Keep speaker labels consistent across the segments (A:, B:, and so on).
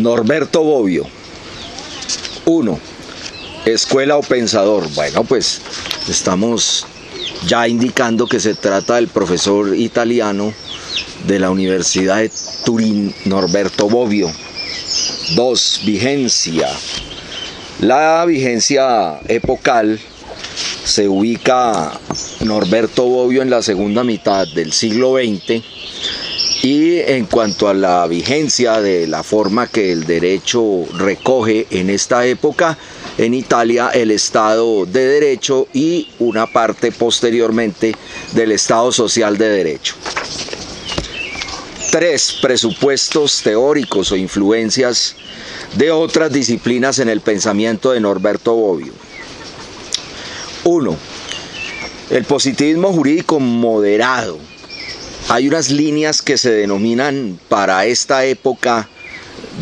A: Norberto Bobbio. 1. Escuela o pensador. Bueno, pues estamos ya indicando que se trata del profesor italiano de la Universidad de Turín, Norberto Bobbio. 2. Vigencia. La vigencia epocal se ubica Norberto Bobbio en la segunda mitad del siglo XX, y en cuanto a la vigencia de la forma que el derecho recoge en esta época, en Italia el Estado de Derecho y una parte posteriormente del Estado Social de Derecho. 3. Presupuestos teóricos o influencias de otras disciplinas en el pensamiento de Norberto Bobbio. 1. El positivismo jurídico moderado. Hay unas líneas que se denominan para esta época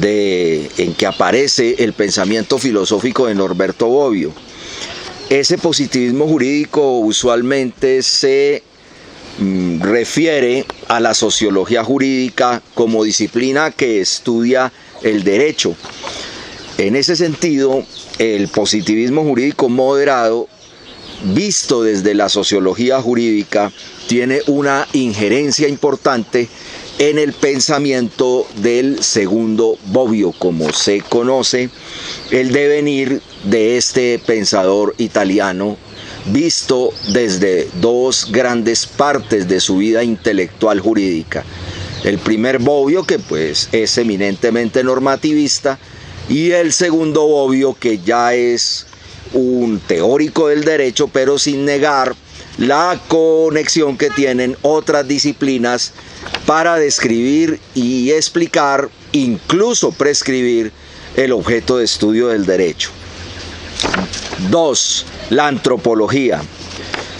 A: en que aparece el pensamiento filosófico de Norberto Bobbio. Ese positivismo jurídico usualmente se refiere a la sociología jurídica como disciplina que estudia el derecho. En ese sentido, el positivismo jurídico moderado, visto desde la sociología jurídica, tiene una injerencia importante en el pensamiento del segundo Bobbio, como se conoce el devenir de este pensador italiano, visto desde dos grandes partes de su vida intelectual jurídica. El primer Bobbio, que pues es eminentemente normativista, y el segundo Bobbio, que ya es un teórico del derecho, pero sin negar la conexión que tienen otras disciplinas para describir y explicar, incluso prescribir, el objeto de estudio del derecho. 2. La antropología.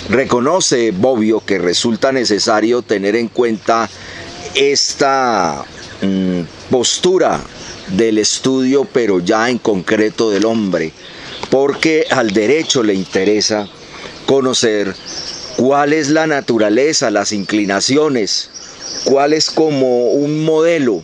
A: Reconoce Bobbio que resulta necesario tener en cuenta esta postura del estudio, pero ya en concreto del hombre, porque al derecho le interesa conocer cuál es la naturaleza, las inclinaciones, cuál es como un modelo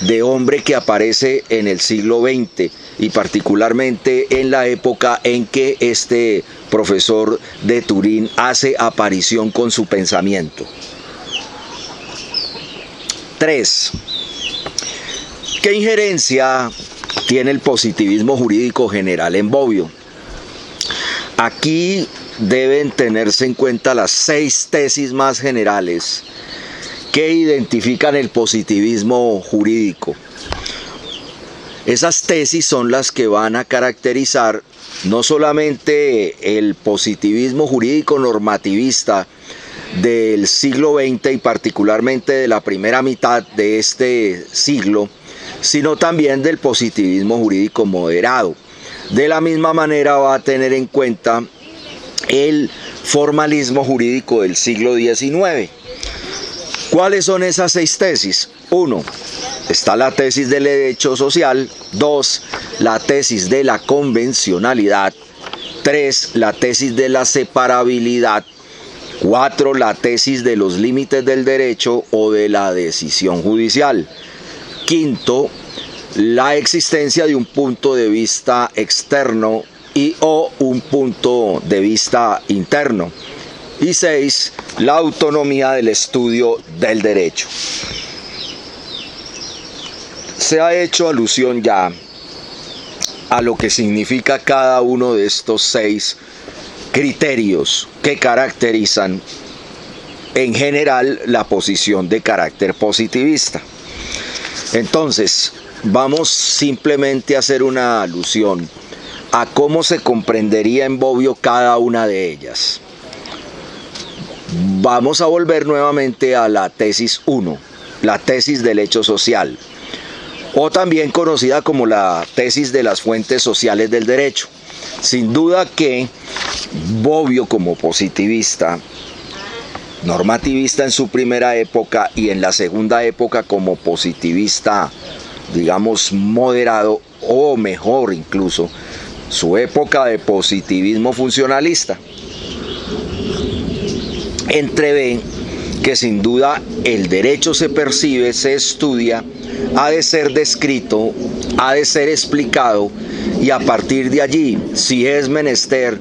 A: de hombre que aparece en el siglo XX y particularmente en la época en que este profesor de Turín hace aparición con su pensamiento. 3. ¿Qué injerencia tiene el positivismo jurídico general en Bobbio? Aquí deben tenerse en cuenta las 6 tesis más generales que identifican el positivismo jurídico. Esas tesis son las que van a caracterizar no solamente el positivismo jurídico normativista del siglo XX y particularmente de la primera mitad de este siglo, sino también del positivismo jurídico moderado. De la misma manera va a tener en cuenta el formalismo jurídico del siglo XIX. ¿Cuáles son esas 6 tesis? 1. Está la tesis del derecho social. 2. La tesis de la convencionalidad. 3. La tesis de la separabilidad. 4. La tesis de los límites del derecho o de la decisión judicial. 5. La existencia de un punto de vista externo o un punto de vista interno. Y 6. La autonomía del estudio del derecho. Se ha hecho alusión ya a lo que significa cada uno de estos 6 criterios que caracterizan en general la posición de carácter positivista. Entonces, vamos simplemente a hacer una alusión a cómo se comprendería en Bobbio cada una de ellas. Vamos a volver nuevamente a la tesis 1, la tesis del hecho social, o también conocida como la tesis de las fuentes sociales del derecho. Sin duda que Bobbio, como positivista, normativista en su primera época y en la segunda época como positivista, digamos, moderado, o mejor incluso, su época de positivismo funcionalista, entrevé que sin duda el derecho se percibe, se estudia, ha de ser descrito, ha de ser explicado, y a partir de allí, si es menester,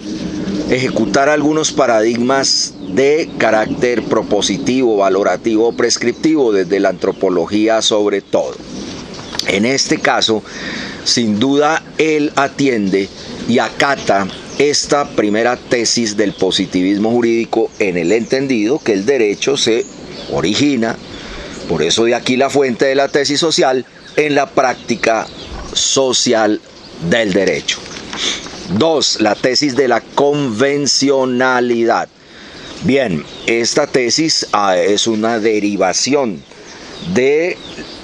A: ejecutar algunos paradigmas de carácter propositivo, valorativo o prescriptivo, desde la antropología sobre todo. En este caso, sin duda, él atiende y acata esta primera tesis del positivismo jurídico en el entendido que el derecho se origina, por eso de aquí la fuente de la tesis social, en la práctica social del derecho. 2. La tesis de la convencionalidad. Bien, esta tesis es una derivación de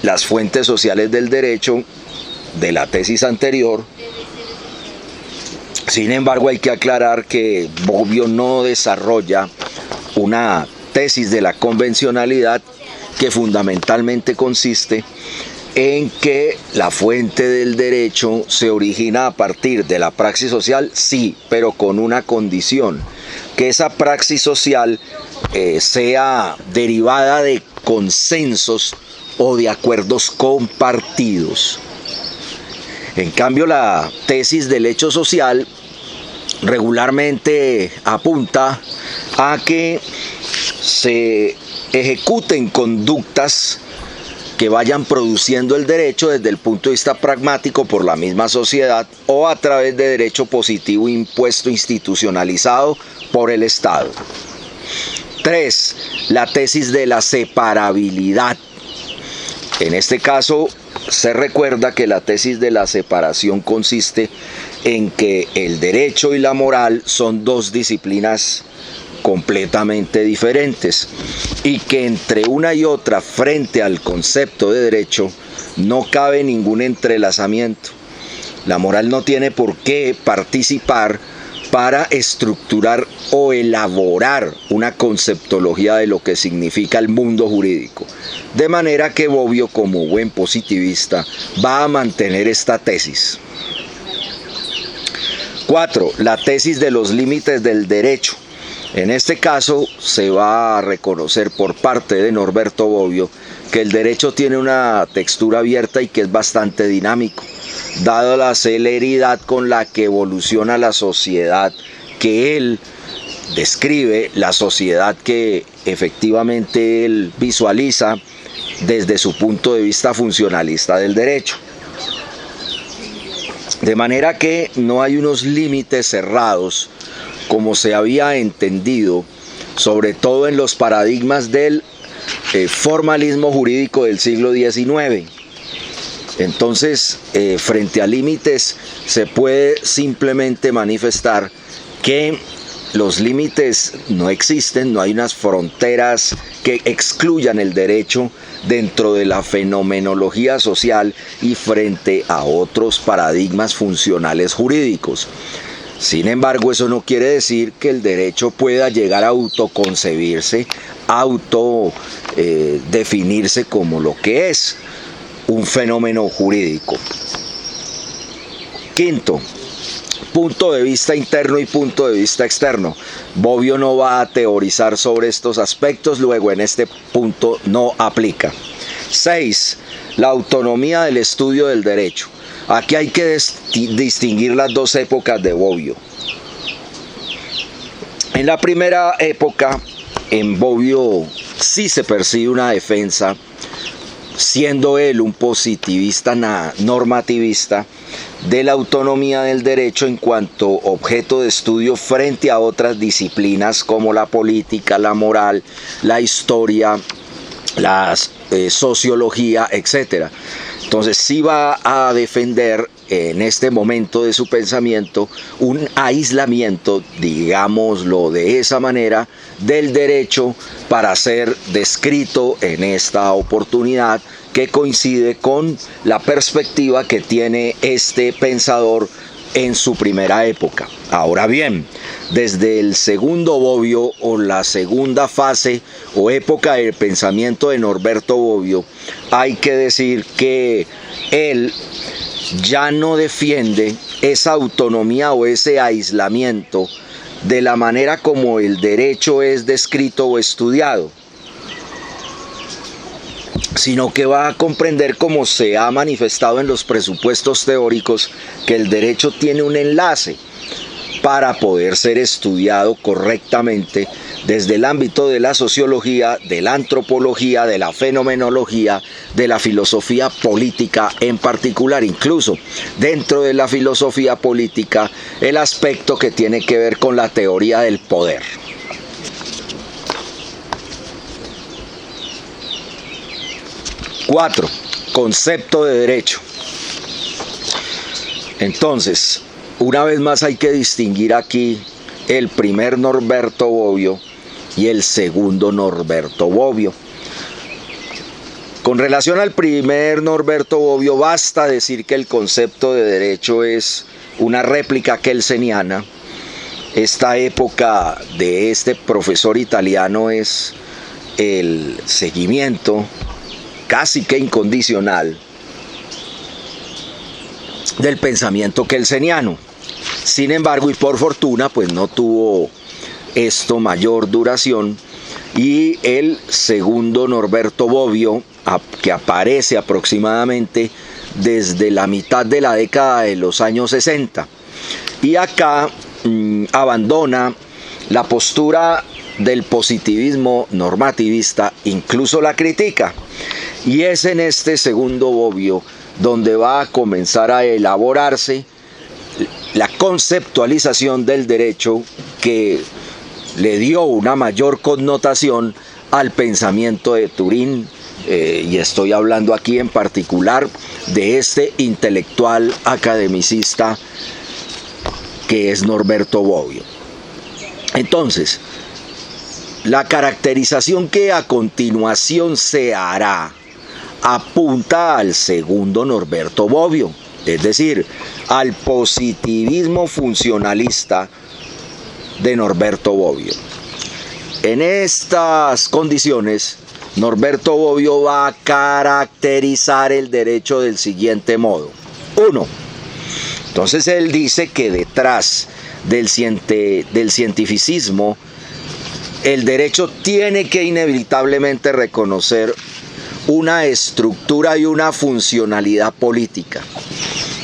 A: las fuentes sociales del derecho de la tesis anterior. Sin embargo, hay que aclarar que Bobbio no desarrolla una tesis de la convencionalidad que fundamentalmente consiste en que la fuente del derecho se origina a partir de la praxis social, sí, pero con una condición, que esa praxis social sea derivada de consensos o de acuerdos compartidos. En cambio, la tesis del hecho social regularmente apunta a que se ejecuten conductas que vayan produciendo el derecho desde el punto de vista pragmático por la misma sociedad o a través de derecho positivo impuesto institucionalizado por el Estado. 3. La tesis de la separabilidad. En este caso, se recuerda que la tesis de la separación consiste en que el derecho y la moral son dos disciplinas completamente diferentes y que entre una y otra frente al concepto de derecho no cabe ningún entrelazamiento. La moral no tiene por qué participar para estructurar o elaborar una conceptología de lo que significa el mundo jurídico. De manera que Bobbio, como buen positivista, va a mantener esta tesis. 4. La tesis de los límites del derecho. En este caso se va a reconocer por parte de Norberto Bobbio que el derecho tiene una textura abierta y que es bastante dinámico, dado la celeridad con la que evoluciona la sociedad que él describe, la sociedad que efectivamente él visualiza desde su punto de vista funcionalista del derecho. De manera que no hay unos límites cerrados como se había entendido, sobre todo en los paradigmas del formalismo jurídico del siglo XIX. Entonces, frente a límites, se puede simplemente manifestar que los límites no existen, no hay unas fronteras que excluyan el derecho dentro de la fenomenología social y frente a otros paradigmas funcionales jurídicos. Sin embargo, eso no quiere decir que el derecho pueda llegar a autoconcebirse, definirse como lo que es un fenómeno jurídico. 5. Punto de vista interno y punto de vista externo. Bobbio no va a teorizar sobre estos aspectos, luego en este punto no aplica. 6. La autonomía del estudio del derecho. Aquí hay que distinguir las dos épocas de Bobbio. En la primera época, en Bobbio sí se percibe una defensa, siendo él un positivista normativista, de la autonomía del derecho en cuanto objeto de estudio frente a otras disciplinas como la política, la moral, la historia, la sociología, etc. Entonces sí va a defender en este momento de su pensamiento un aislamiento, digámoslo de esa manera, del derecho para ser descrito en esta oportunidad que coincide con la perspectiva que tiene este pensador en su primera época. Ahora bien, desde el segundo Bobbio o la segunda fase o época del pensamiento de Norberto Bobbio, hay que decir que él ya no defiende esa autonomía o ese aislamiento de la manera como el derecho es descrito o estudiado. sino que va a comprender, como se ha manifestado en los presupuestos teóricos, que el derecho tiene un enlace para poder ser estudiado correctamente desde el ámbito de la sociología, de la antropología, de la fenomenología, de la filosofía política en particular, incluso dentro de la filosofía política, el aspecto que tiene que ver con la teoría del poder. Cuatro, concepto de derecho. Entonces, una vez más hay que distinguir aquí el primer Norberto Bobbio y el segundo Norberto Bobbio. Con relación al primer Norberto Bobbio, basta decir que el concepto de derecho es una réplica kelseniana. Esta época de este profesor italiano es el seguimiento casi que incondicional del pensamiento kelseniano. Sin embargo, y por fortuna, pues no tuvo esto mayor duración, y el segundo Norberto Bobbio, que aparece aproximadamente desde la mitad de la década de los años 60, y acá abandona la postura del positivismo normativista, incluso la critica, y es en este segundo Bobbio donde va a comenzar a elaborarse la conceptualización del derecho que le dio una mayor connotación al pensamiento de Turín, y estoy hablando aquí en particular de este intelectual academicista que es Norberto Bobbio. Entonces, la caracterización que a continuación se hará apunta al segundo Norberto Bobbio, es decir, al positivismo funcionalista de Norberto Bobbio. En estas condiciones, Norberto Bobbio va a caracterizar el derecho del siguiente modo. 1. Entonces él dice que detrás del cientificismo, el derecho tiene que inevitablemente reconocer una estructura y una funcionalidad política.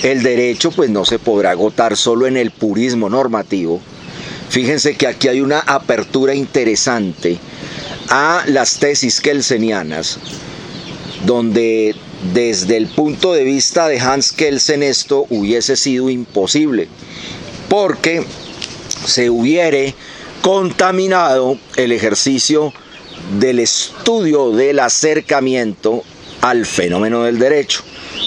A: El derecho pues no se podrá agotar solo en el purismo normativo. Fíjense que aquí hay una apertura interesante a las tesis kelsenianas, donde desde el punto de vista de Hans Kelsen esto hubiese sido imposible, porque se hubiere contaminado el ejercicio del estudio del acercamiento al fenómeno del derecho.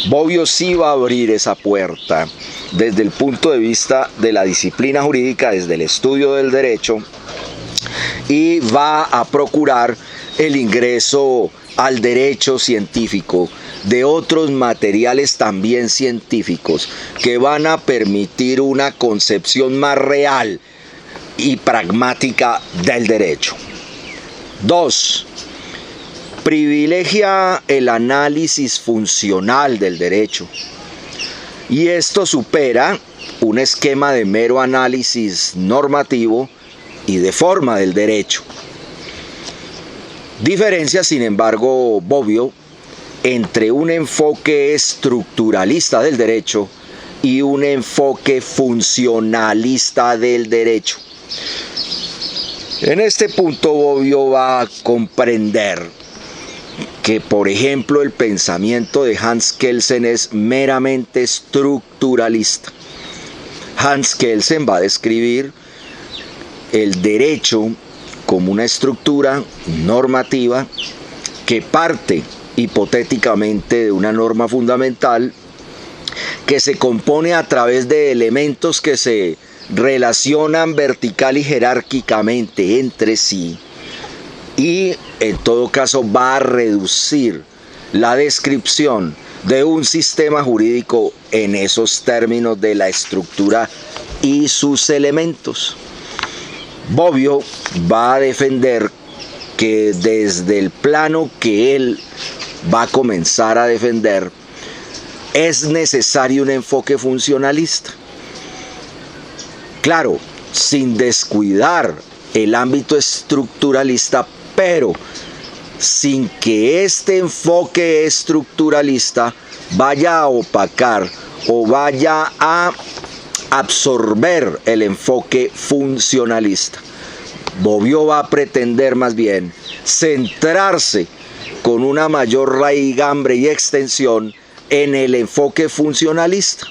A: Bobbio sí va a abrir esa puerta desde el punto de vista de la disciplina jurídica, desde el estudio del derecho, y va a procurar el ingreso al derecho científico de otros materiales también científicos que van a permitir una concepción más real y pragmática del derecho. 2. Privilegia el análisis funcional del derecho, y esto supera un esquema de mero análisis normativo y de forma del derecho. Diferencia, sin embargo, Bobbio entre un enfoque estructuralista del derecho y un enfoque funcionalista del derecho. En este punto Bobbio va a comprender que, por ejemplo, el pensamiento de Hans Kelsen es meramente estructuralista. Hans Kelsen va a describir el derecho como una estructura normativa que parte hipotéticamente de una norma fundamental que se compone a través de elementos que se relacionan vertical y jerárquicamente entre sí, y en todo caso va a reducir la descripción de un sistema jurídico en esos términos de la estructura y sus elementos. Bobbio va a defender que desde el plano que él va a comenzar a defender es necesario un enfoque funcionalista. Claro, sin descuidar el ámbito estructuralista, pero sin que este enfoque estructuralista vaya a opacar o vaya a absorber el enfoque funcionalista. Bobbio va a pretender más bien centrarse con una mayor raigambre y extensión en el enfoque funcionalista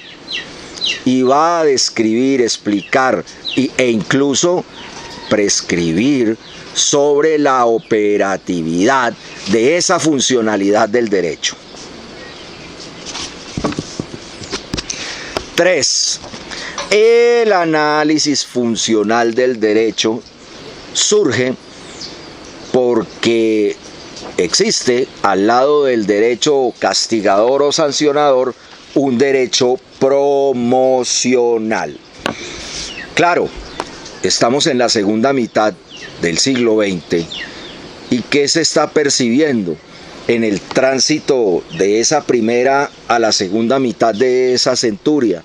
A: y va a describir, explicar e incluso prescribir sobre la operatividad de esa funcionalidad del derecho. 3. El análisis funcional del derecho surge porque existe al lado del derecho castigador o sancionador un derecho promocional. Claro, estamos en la segunda mitad del siglo XX y ¿qué se está percibiendo en el tránsito de esa primera a la segunda mitad de esa centuria?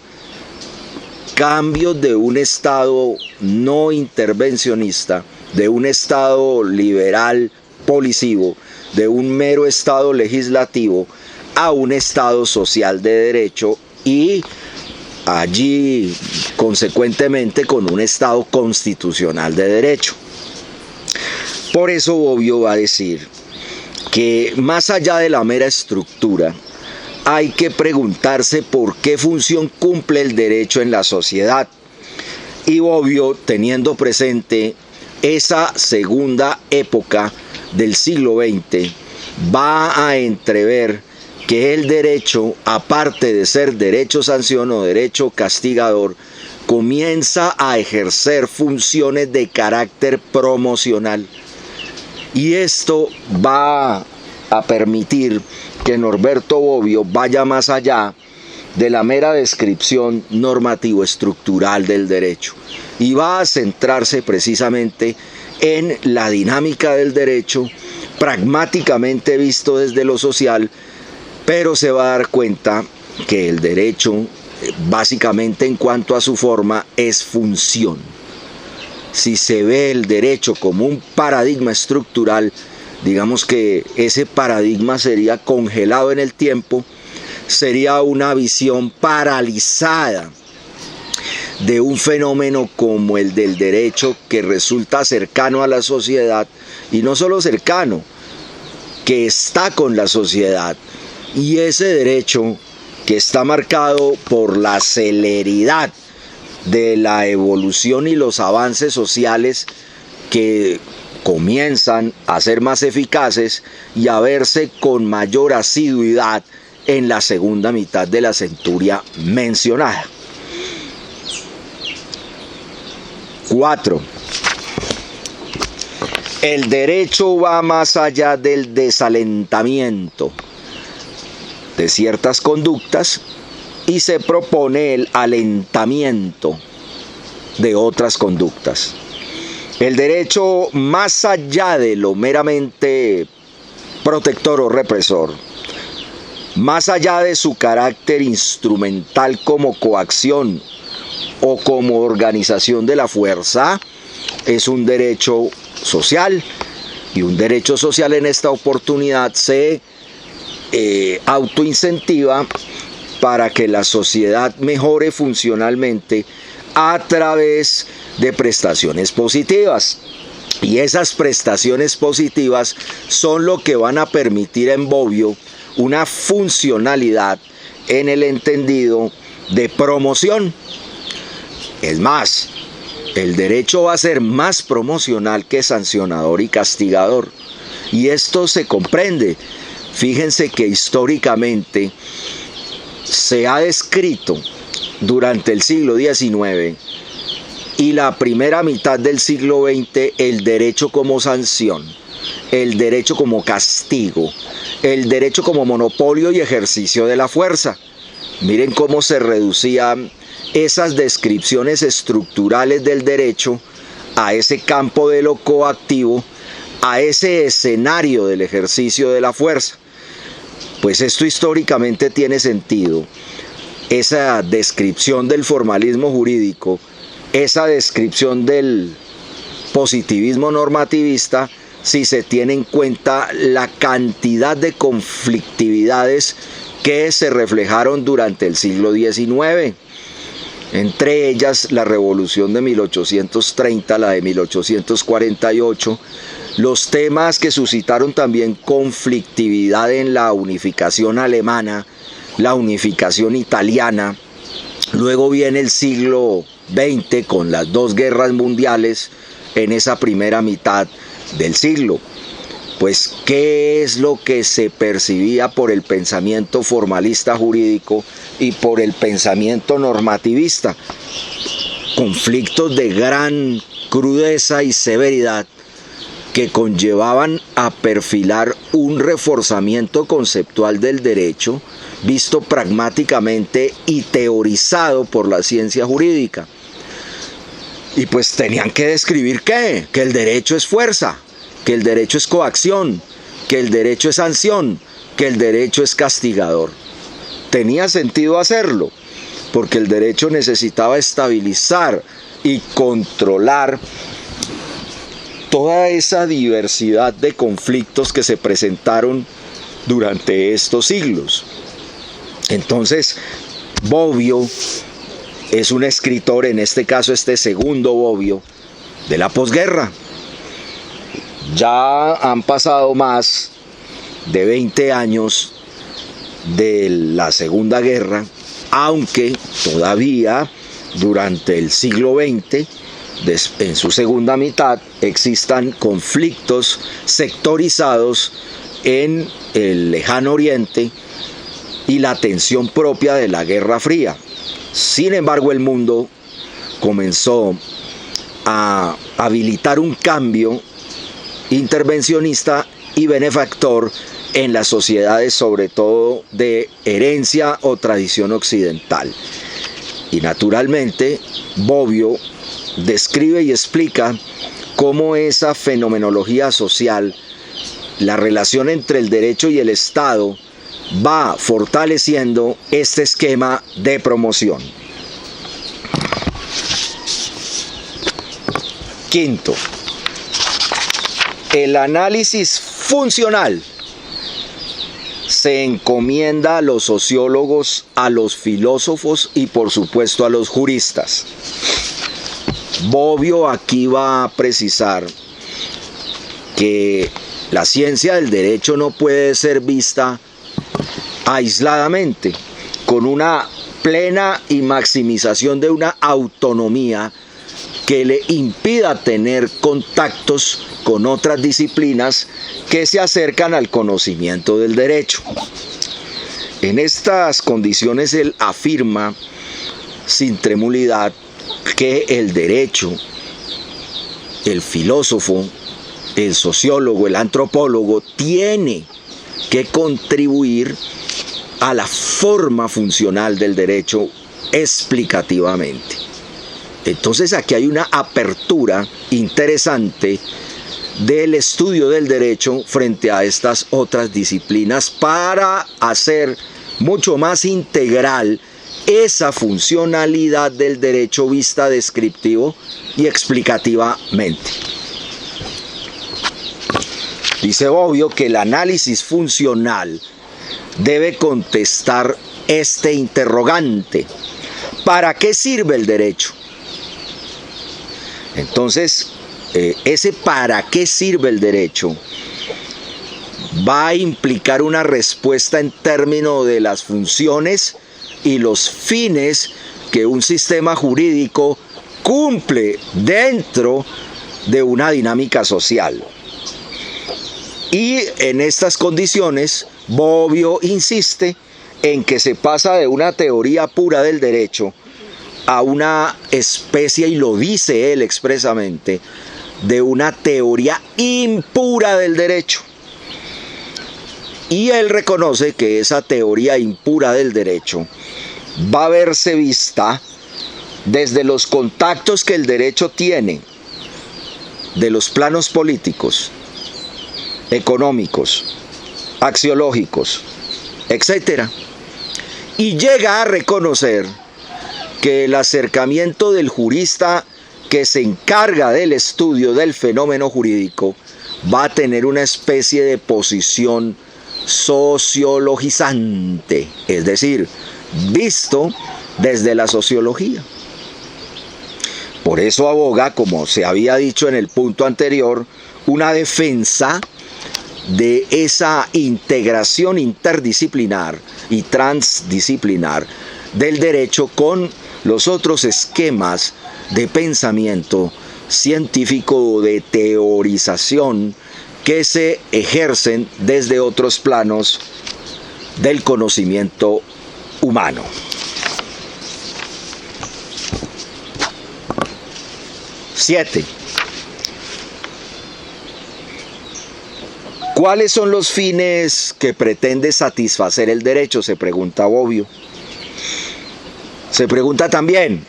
A: Cambios de un Estado no intervencionista, de un Estado liberal policivo, de un mero Estado legislativo a un Estado social de derecho y allí consecuentemente con un Estado constitucional de derecho. Por eso Bobbio va a decir que más allá de la mera estructura, hay que preguntarse por qué función cumple el derecho en la sociedad. Y Bobbio, teniendo presente esa segunda época del siglo XX, va a entrever que el derecho, aparte de ser derecho sanción o derecho castigador, comienza a ejercer funciones de carácter promocional. Y esto va a permitir que Norberto Bobbio vaya más allá de la mera descripción normativo-estructural del derecho y va a centrarse precisamente en la dinámica del derecho, pragmáticamente visto desde lo social, pero se va a dar cuenta que el derecho, básicamente en cuanto a su forma, es función. Si se ve el derecho como un paradigma estructural, digamos que ese paradigma sería congelado en el tiempo, sería una visión paralizada de un fenómeno como el del derecho que resulta cercano a la sociedad y no solo cercano, que está con la sociedad. Y ese derecho que está marcado por la celeridad de la evolución y los avances sociales que comienzan a ser más eficaces y a verse con mayor asiduidad en la segunda mitad de la centuria mencionada. 4. El derecho va más allá del desalentamiento de ciertas conductas y se propone el alentamiento de otras conductas. El derecho, más allá de lo meramente protector o represor, más allá de su carácter instrumental como coacción o como organización de la fuerza, es un derecho social, y un derecho social en esta oportunidad se autoincentiva para que la sociedad mejore funcionalmente a través de prestaciones positivas. Y esas prestaciones positivas son lo que van a permitir en Bobbio una funcionalidad en el entendido de promoción. Es más, el derecho va a ser más promocional que sancionador y castigador. Y esto se comprende. Fíjense que históricamente se ha descrito durante el siglo XIX y la primera mitad del siglo XX el derecho como sanción, el derecho como castigo, el derecho como monopolio y ejercicio de la fuerza. Miren cómo se reducían esas descripciones estructurales del derecho a ese campo de lo coactivo, a ese escenario del ejercicio de la fuerza. Pues esto históricamente tiene sentido. Esa descripción del formalismo jurídico, esa descripción del positivismo normativista, si se tiene en cuenta la cantidad de conflictividades que se reflejaron durante el siglo XIX. Entre ellas la Revolución de 1830, la de 1848, los temas que suscitaron también conflictividad en la unificación alemana, la unificación italiana. Luego viene el siglo XX con las dos guerras mundiales en esa primera mitad del siglo. Pues, ¿qué es lo que se percibía por el pensamiento formalista jurídico y por el pensamiento normativista? Conflictos de gran crudeza y severidad que conllevaban a perfilar un reforzamiento conceptual del derecho visto pragmáticamente y teorizado por la ciencia jurídica. Y pues tenían que describir ¿qué? Que el derecho es fuerza, que el derecho es coacción, que el derecho es sanción, que el derecho es castigador. Tenía sentido hacerlo, porque el derecho necesitaba estabilizar y controlar toda esa diversidad de conflictos que se presentaron durante estos siglos. Entonces, Bobbio es un escritor, en este caso este segundo Bobbio, de la posguerra. Ya han pasado más de 20 años de la Segunda Guerra, aunque todavía durante el siglo XX, en su segunda mitad, existan conflictos sectorizados en el Lejano Oriente y la tensión propia de la Guerra Fría. Sin embargo, el mundo comenzó a habilitar un cambio intervencionista y benefactor en las sociedades, sobre todo de herencia o tradición occidental. Y naturalmente, Bobbio describe y explica cómo esa fenomenología social, la relación entre el derecho y el Estado, va fortaleciendo este esquema de promoción. Quinto, el análisis funcional se encomienda a los sociólogos, a los filósofos y por supuesto a los juristas. Bobbio aquí va a precisar que la ciencia del derecho no puede ser vista aisladamente, con una plena y maximización de una autonomía que le impida tener contactos con otras disciplinas que se acercan al conocimiento del derecho. En estas condiciones él afirma sin tremulidad que el derecho, el filósofo, el sociólogo, el antropólogo tiene que contribuir a la forma funcional del derecho explicativamente. Entonces aquí hay una apertura interesante del estudio del derecho frente a estas otras disciplinas para hacer mucho más integral esa funcionalidad del derecho vista descriptivo y explicativamente. Dice Bobbio que el análisis funcional debe contestar este interrogante: ¿para qué sirve el derecho? Entonces, ese para qué sirve el derecho va a implicar una respuesta en términos de las funciones y los fines que un sistema jurídico cumple dentro de una dinámica social. Y en estas condiciones, Bobbio insiste en que se pasa de una teoría pura del derecho a una especie, y lo dice él expresamente, de una teoría impura del derecho. Y él reconoce que esa teoría impura del derecho va a verse vista desde los contactos que el derecho tiene de los planos políticos, económicos, axiológicos, etc. Y llega a reconocer que el acercamiento del jurista que se encarga del estudio del fenómeno jurídico va a tener una especie de posición sociologizante, es decir, visto desde la sociología. Por eso aboga, como se había dicho en el punto anterior, una defensa de esa integración interdisciplinar y transdisciplinar del derecho con los otros esquemas de pensamiento científico o de teorización que se ejercen desde otros planos del conocimiento humano. Siete. ¿Cuáles son los fines que pretende satisfacer el derecho?, se pregunta Bobbio. Se pregunta también,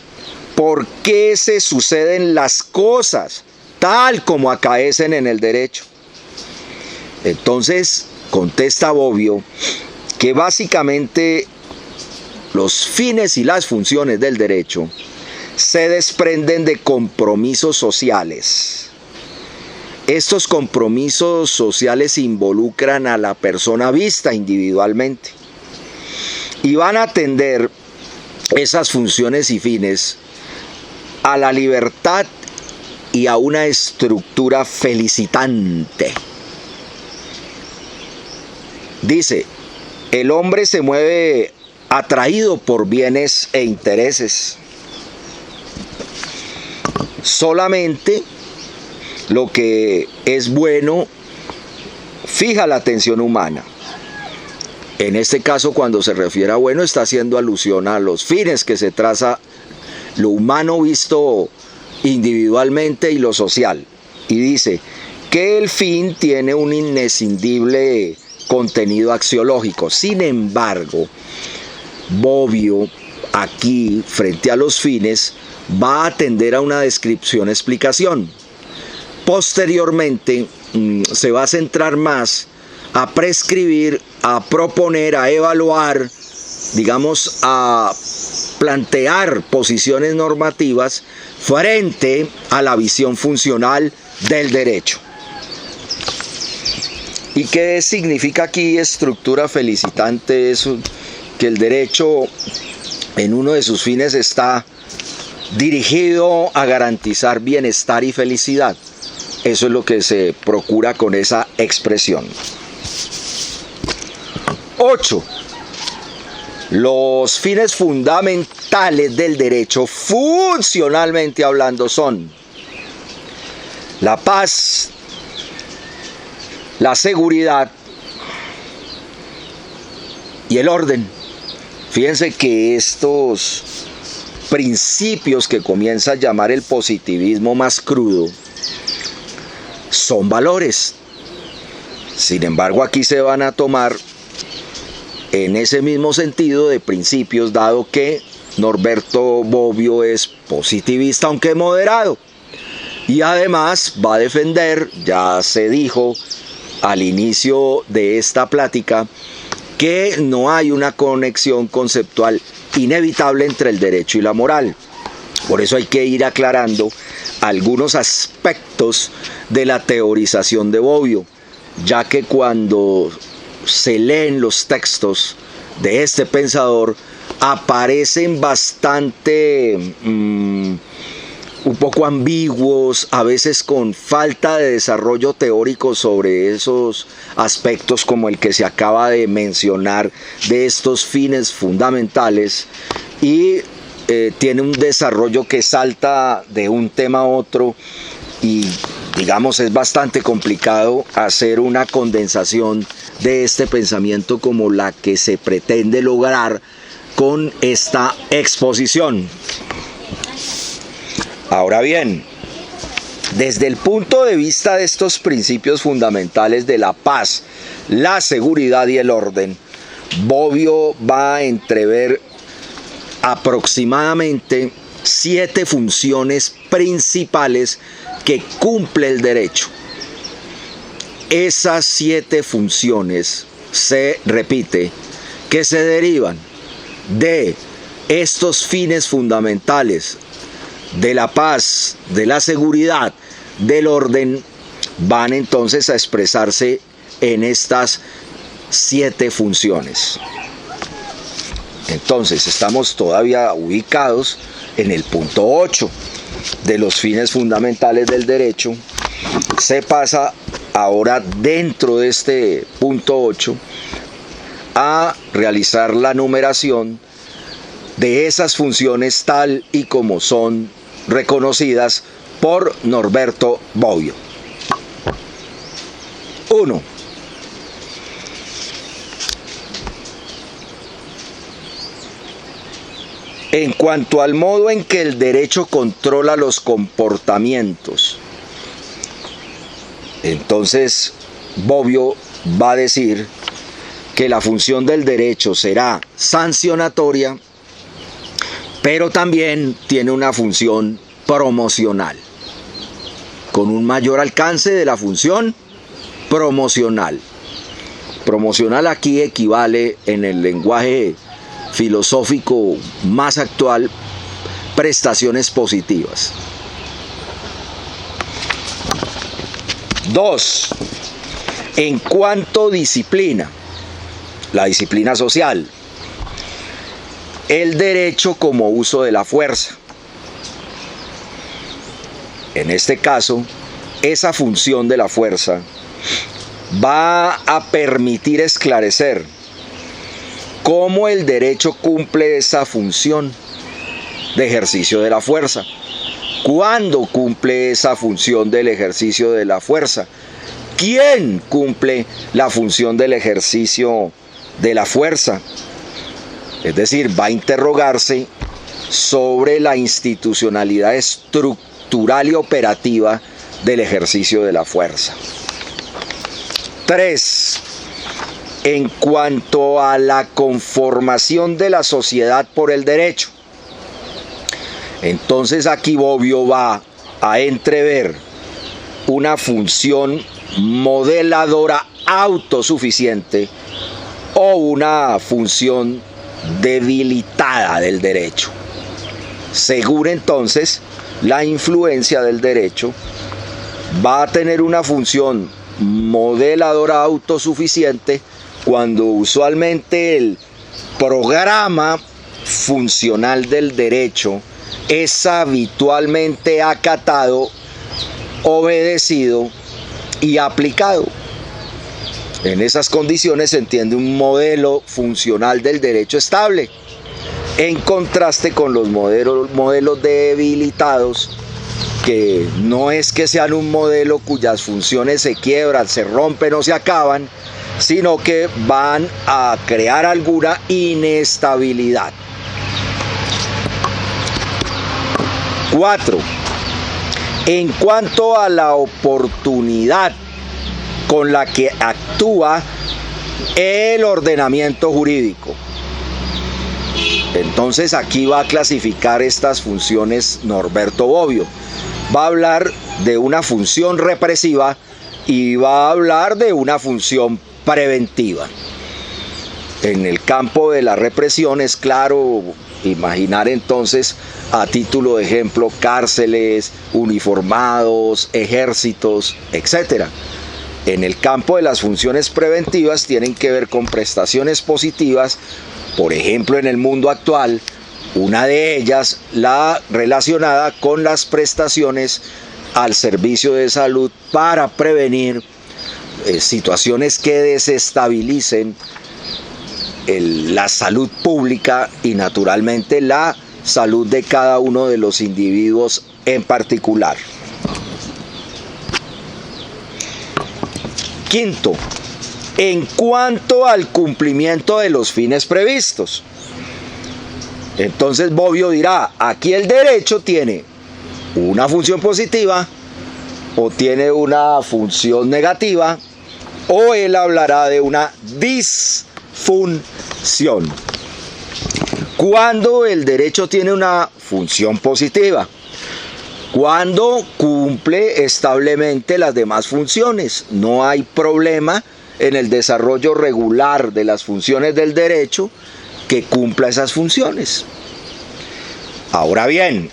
A: ¿por qué se suceden las cosas tal como acaecen en el derecho? Entonces, contesta Bobbio que básicamente los fines y las funciones del derecho se desprenden de compromisos sociales. Estos compromisos sociales involucran a la persona vista individualmente y van a atender esas funciones y fines a la libertad y a una estructura felicitante. Dice, el hombre se mueve atraído por bienes e intereses. Solamente lo que es bueno fija la atención humana. En este caso, cuando se refiere a bueno, está haciendo alusión a los fines que se traza lo humano visto individualmente y lo social. Y dice que el fin tiene un inescindible contenido axiológico. Sin embargo, Bobbio aquí, frente a los fines, va a atender a una descripción-explicación. Posteriormente se va a centrar más a prescribir, a proponer, a evaluar, digamos, a plantear posiciones normativas frente a la visión funcional del derecho. ¿Y qué significa aquí estructura felicitante? Eso, que el derecho en uno de sus fines está dirigido a garantizar bienestar y felicidad. Eso es lo que se procura con esa expresión. 8. Los fines fundamentales del derecho, funcionalmente hablando, son la paz, la seguridad y el orden. Fíjense que estos principios que comienza a llamar el positivismo más crudo son valores. Sin embargo, aquí se van a tomar en ese mismo sentido de principios, dado que Norberto Bobbio es positivista, aunque moderado. Y además va a defender, ya se dijo al inicio de esta plática, que no hay una conexión conceptual inevitable entre el derecho y la moral. Por eso hay que ir aclarando algunos aspectos de la teorización de Bobbio, ya que cuando se leen los textos de este pensador aparecen bastante un poco ambiguos, a veces con falta de desarrollo teórico sobre esos aspectos como el que se acaba de mencionar de estos fines fundamentales, y tiene un desarrollo que salta de un tema a otro y digamos es bastante complicado hacer una condensación de este pensamiento como la que se pretende lograr con esta exposición. Ahora bien, desde el punto de vista de estos principios fundamentales de la paz, la seguridad y el orden, Bobbio va a entrever aproximadamente 7 funciones principales que cumple el derecho. Esas 7 funciones, se repite, que se derivan de estos fines fundamentales de la paz, de la seguridad, del orden, van entonces a expresarse en estas 7 funciones. Entonces estamos todavía ubicados en el punto 8 de los fines fundamentales del derecho. Se pasa ahora dentro de este punto 8 a realizar la numeración de esas funciones tal y como son reconocidas por Norberto Bobbio. 1. En cuanto al modo en que el derecho controla los comportamientos, entonces Bobbio va a decir que la función del derecho será sancionatoria, pero también tiene una función promocional, con un mayor alcance de la función promocional. Promocional aquí equivale en el lenguaje filosófico más actual, prestaciones positivas. 2. En cuanto disciplina, la disciplina social, el derecho como uso de la fuerza. En este caso, esa función de la fuerza va a permitir esclarecer cómo el derecho cumple esa función de ejercicio de la fuerza. ¿Cuándo cumple esa función del ejercicio de la fuerza? ¿Quién cumple la función del ejercicio de la fuerza? Es decir, va a interrogarse sobre la institucionalidad estructural y operativa del ejercicio de la fuerza. 3. En cuanto a la conformación de la sociedad por el derecho, entonces aquí Bobbio va a entrever una función modeladora autosuficiente o una función debilitada del derecho. Según entonces la influencia del derecho, va a tener una función modeladora autosuficiente cuando usualmente el programa funcional del derecho es habitualmente acatado, obedecido y aplicado. En esas condiciones se entiende un modelo funcional del derecho estable, en contraste con los modelos debilitados, que no es que sean un modelo cuyas funciones se quiebran, se rompen o se acaban, sino que van a crear alguna inestabilidad. 4. En cuanto a la oportunidad con la que actúa el ordenamiento jurídico, entonces aquí va a clasificar estas funciones Norberto Bobbio. Va a hablar de una función represiva y va a hablar de una función preventiva. En el campo de la represión es claro imaginar entonces, a título de ejemplo, cárceles, uniformados, ejércitos, etc. En el campo de las funciones preventivas tienen que ver con prestaciones positivas, por ejemplo en el mundo actual, una de ellas la relacionada con las prestaciones al servicio de salud para prevenir situaciones que desestabilicen la salud pública y naturalmente la salud de cada uno de los individuos en particular. 5. En cuanto al cumplimiento de los fines previstos, entonces Bobbio dirá, aquí el derecho tiene una función positiva o tiene una función negativa, o él hablará de una disfunción. Cuando el derecho tiene una función positiva, cuando cumple establemente las demás funciones, no hay problema en el desarrollo regular de las funciones del derecho que cumpla esas funciones. Ahora bien,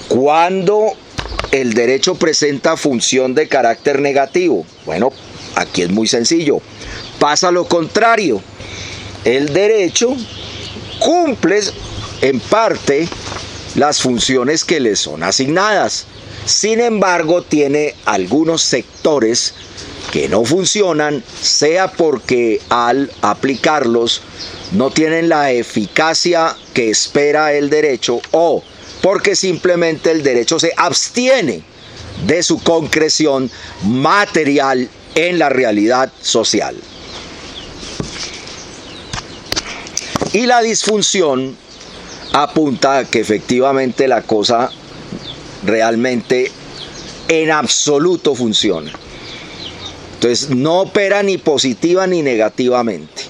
A: cuando el derecho presenta función de carácter negativo. Bueno, aquí es muy sencillo. Pasa lo contrario. El derecho cumple en parte las funciones que le son asignadas. Sin embargo, tiene algunos sectores que no funcionan, sea porque al aplicarlos no tienen la eficacia que espera el derecho o porque simplemente el derecho se abstiene de su concreción material en la realidad social. Y la disfunción apunta a que efectivamente la cosa realmente en absoluto funciona. Entonces no opera ni positiva ni negativamente.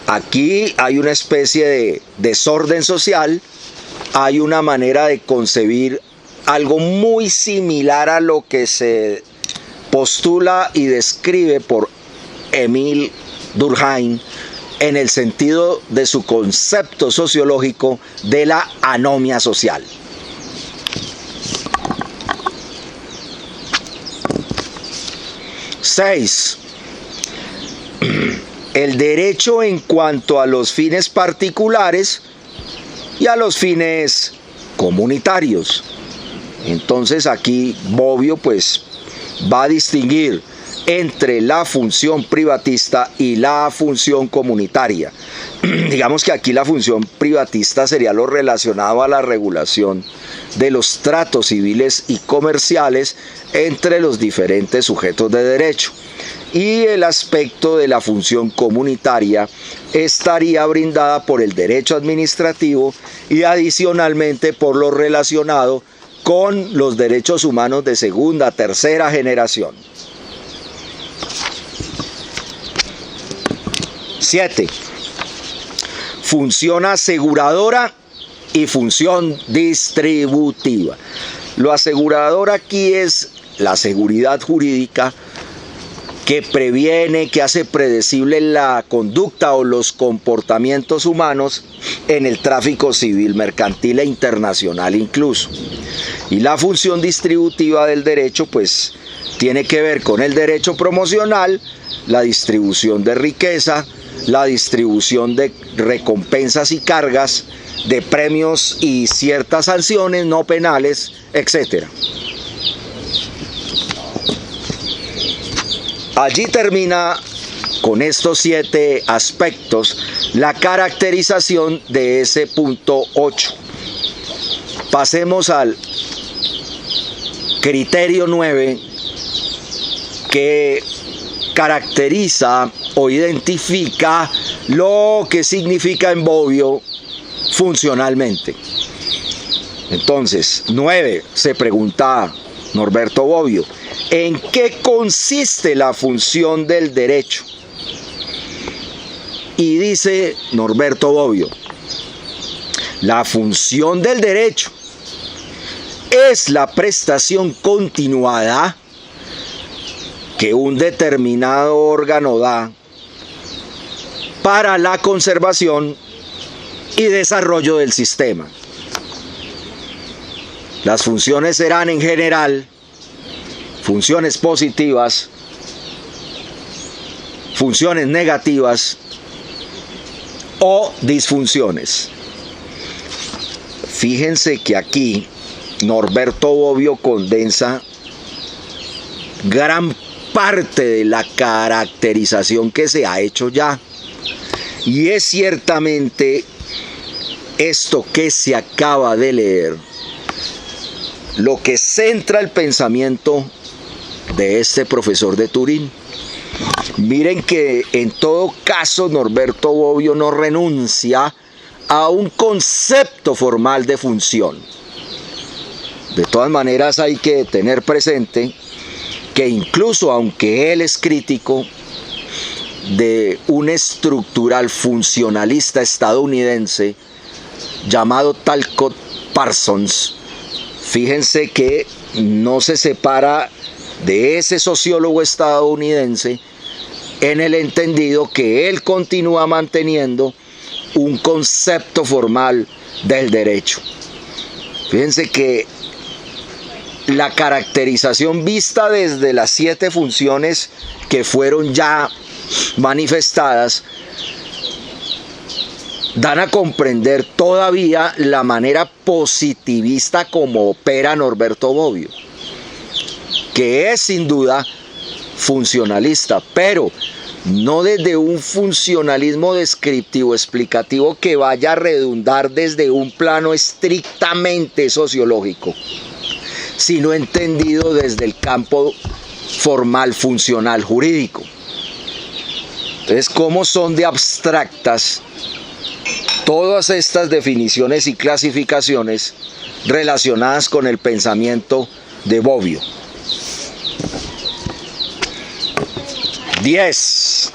A: Aquí hay una especie de desorden social, hay una manera de concebir algo muy similar a lo que se postula y describe por Émile Durkheim en el sentido de su concepto sociológico de la anomia social. Seis. El derecho en cuanto a los fines particulares y a los fines comunitarios. Entonces aquí Bobbio pues va a distinguir entre la función privatista y la función comunitaria. Digamos que aquí la función privatista sería lo relacionado a la regulación de los tratos civiles y comerciales entre los diferentes sujetos de derecho. Y el aspecto de la función comunitaria estaría brindada por el derecho administrativo y adicionalmente por lo relacionado con los derechos humanos de segunda, tercera generación. 7. Función aseguradora y función distributiva. Lo asegurador aquí es la seguridad jurídica que previene, que hace predecible la conducta o los comportamientos humanos en el tráfico civil, mercantil e internacional incluso. Y la función distributiva del derecho pues tiene que ver con el derecho promocional, la distribución de riqueza, la distribución de recompensas y cargas, de premios y ciertas sanciones no penales, etc. Allí termina con estos 7 aspectos la caracterización de ese punto 8. Pasemos al criterio 9 que caracteriza o identifica lo que significa en Bobbio funcionalmente. Entonces, 9, se pregunta Norberto Bobbio, ¿en qué consiste la función del derecho? Y dice Norberto Bobbio, la función del derecho es la prestación continuada que un determinado órgano da para la conservación y desarrollo del sistema. Las funciones serán en general funciones positivas, funciones negativas o disfunciones. Fíjense que aquí Norberto Bobbio condensa gran parte de la caracterización que se ha hecho ya. Y es ciertamente esto que se acaba de leer lo que centra el pensamiento de este profesor de Turín. Miren que en todo caso Norberto Bobbio no renuncia a un concepto formal de función. De todas maneras hay que tener presente que incluso aunque él es crítico de un estructural funcionalista estadounidense llamado Talcott Parsons, fíjense que no se separa de ese sociólogo estadounidense en el entendido que él continúa manteniendo un concepto formal del derecho. Fíjense que la caracterización vista desde las 7 funciones que fueron ya manifestadas dan a comprender todavía la manera positivista como opera Norberto Bobbio, que es sin duda funcionalista, pero no desde un funcionalismo descriptivo explicativo que vaya a redundar desde un plano estrictamente sociológico, sino entendido desde el campo formal funcional jurídico. Entonces, ¿cómo son de abstractas todas estas definiciones y clasificaciones relacionadas con el pensamiento de Bobbio? 10.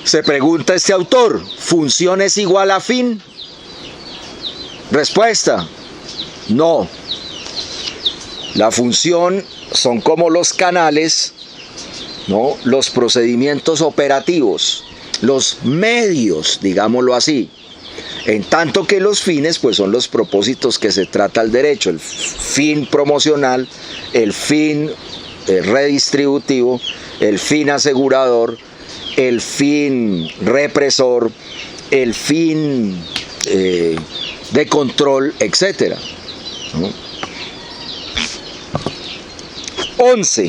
A: Se pregunta este autor, ¿función es igual a fin? Respuesta, no. La función son como los canales, ¿no? Los procedimientos operativos, los medios, digámoslo así. En tanto que los fines, pues son los propósitos que se trata el derecho, el fin promocional, el fin redistributivo, el fin asegurador, el fin represor, el fin de control, etc. ¿No? 11.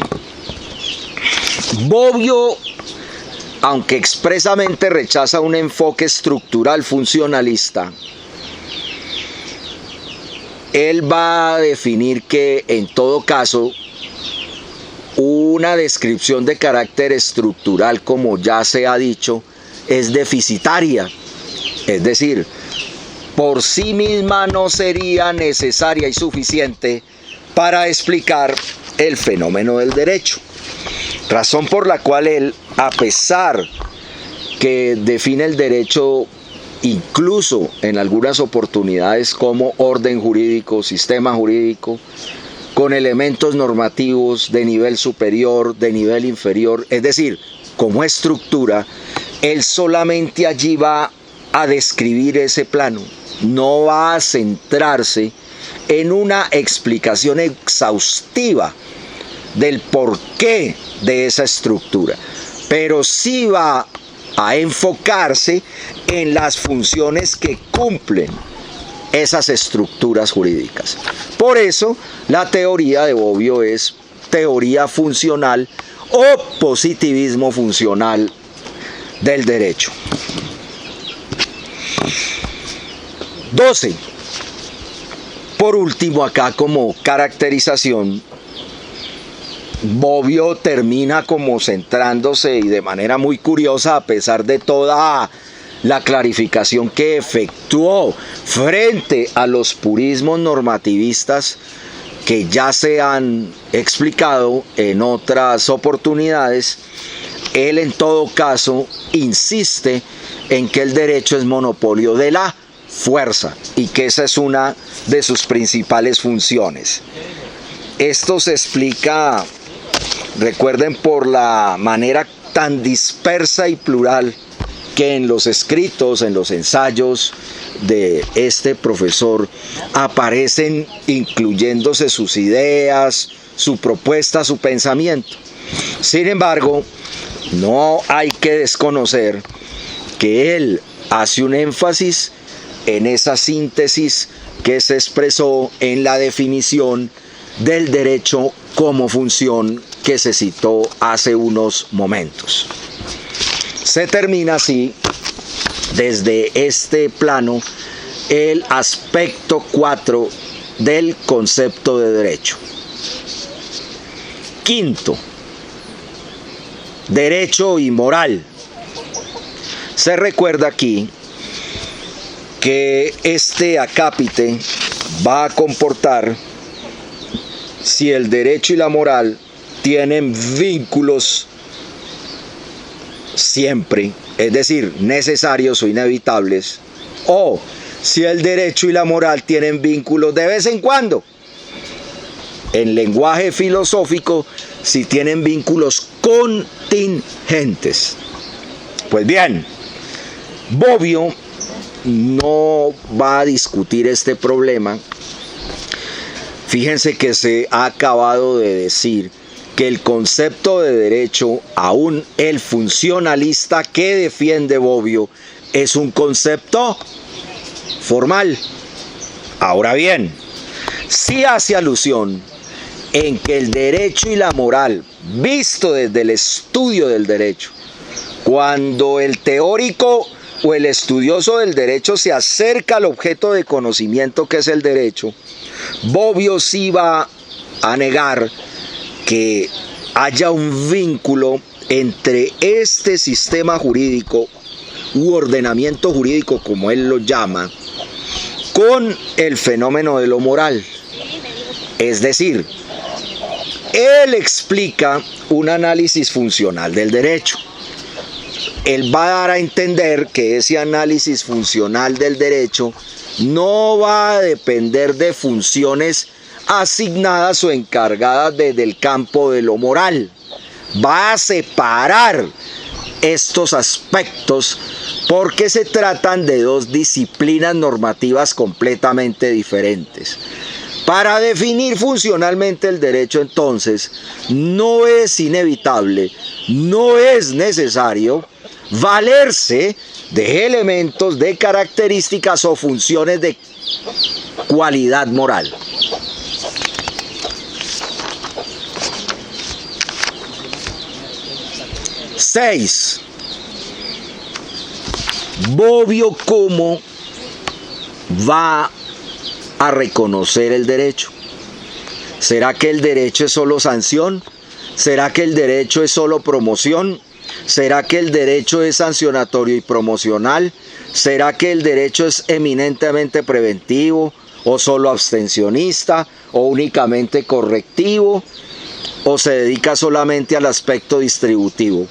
A: Bobbio, aunque expresamente rechaza un enfoque estructural funcionalista, él va a definir que en todo caso una descripción de carácter estructural, como ya se ha dicho, es deficitaria, es decir, por sí misma no sería necesaria y suficiente para explicar el fenómeno del derecho, razón por la cual él, a pesar que define el derecho incluso en algunas oportunidades como orden jurídico, sistema jurídico, con elementos normativos de nivel superior, de nivel inferior, es decir, como estructura, él solamente allí va a describir ese plano, no va a centrarse en una explicación exhaustiva del porqué de esa estructura, pero sí va a enfocarse en las funciones que cumplen esas estructuras jurídicas. Por eso, la teoría de Bobbio es teoría funcional o positivismo funcional del derecho. 12. Por último, acá como caracterización, Bobbio termina como centrándose y de manera muy curiosa, a pesar de toda la clarificación que efectuó frente a los purismos normativistas que ya se han explicado en otras oportunidades, él en todo caso insiste en que el derecho es monopolio de la fuerza y que esa es una de sus principales funciones. Esto se explica, recuerden, por la manera tan dispersa y plural que en los escritos, en los ensayos de este profesor aparecen incluyéndose sus ideas, su propuesta, su pensamiento. Sin embargo, no hay que desconocer que él hace un énfasis en esa síntesis que se expresó en la definición del derecho como función que se citó hace unos momentos. Se termina así, desde este plano, el aspecto 4 del concepto de derecho. Quinto, derecho y moral. Se recuerda aquí que este acápite va a comportar si el derecho y la moral tienen vínculos siempre, es decir, necesarios o inevitables, o si el derecho y la moral tienen vínculos de vez en cuando. En lenguaje filosófico, si tienen vínculos contingentes. Pues bien, Bobbio no va a discutir este problema, Fíjense que se ha acabado de decir que el concepto de derecho, aún el funcionalista que defiende Bobbio, es un concepto formal. Ahora bien, sí hace alusión en que el derecho y la moral, visto desde el estudio del derecho, cuando el teórico o el estudioso del derecho se acerca al objeto de conocimiento que es el derecho, Bobbio sí va a negar que haya un vínculo entre este sistema jurídico u ordenamiento jurídico, como él lo llama, con el fenómeno de lo moral. Es decir, él explica un análisis funcional del derecho. Él va a dar a entender que ese análisis funcional del derecho no va a depender de funciones asignadas o encargadas desde el campo de lo moral. Va a separar estos aspectos porque se tratan de dos disciplinas normativas completamente diferentes. Para definir funcionalmente el derecho, entonces, no es inevitable, no es necesario valerse de elementos, de características o funciones de cualidad moral. Seis. Bobbio, ¿cómo va a reconocer el derecho? ¿Será que el derecho es solo sanción? ¿Será que el derecho es solo promoción? ¿Será que el derecho es sancionatorio y promocional? ¿Será que el derecho es eminentemente preventivo o solo abstencionista o únicamente correctivo o se dedica solamente al aspecto distributivo?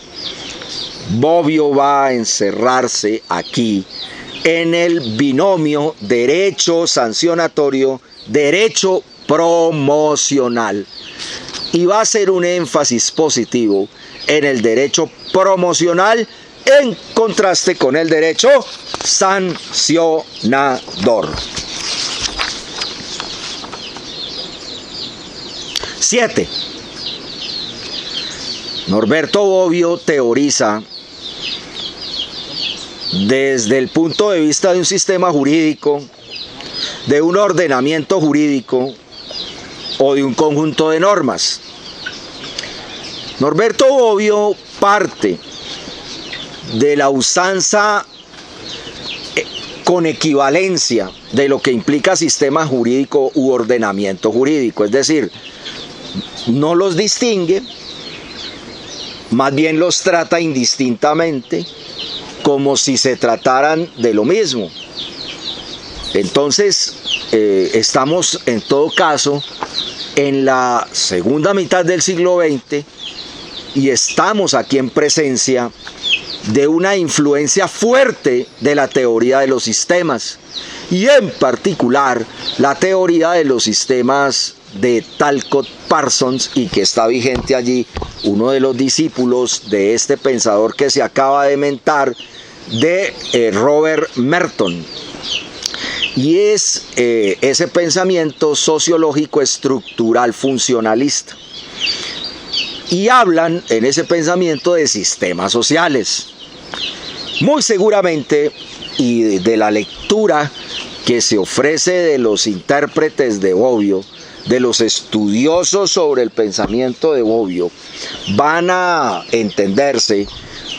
A: Bobbio va a encerrarse aquí en el binomio derecho sancionatorio, derecho promocional, y va a hacer un énfasis positivo en el derecho promocional en contraste con el derecho sancionador. 7. Norberto Bobbio teoriza desde el punto de vista de un sistema jurídico, de un ordenamiento jurídico o de un conjunto de normas. Norberto Bobbio parte de la usanza con equivalencia de lo que implica sistema jurídico u ordenamiento jurídico, es decir, no los distingue, más bien los trata indistintamente, como si se trataran de lo mismo. Entonces, estamos en todo caso en la segunda mitad del siglo XX y estamos aquí en presencia de una influencia fuerte de la teoría de los sistemas y en particular la teoría de los sistemas de Talcott Parsons, y que está vigente allí uno de los discípulos de este pensador que se acaba de mentar, de Robert Merton, y es ese pensamiento sociológico estructural funcionalista, y hablan en ese pensamiento de sistemas sociales. Muy seguramente, y de la lectura que se ofrece de los intérpretes de Bobbio, de los estudiosos sobre el pensamiento de Bobbio, van a entenderse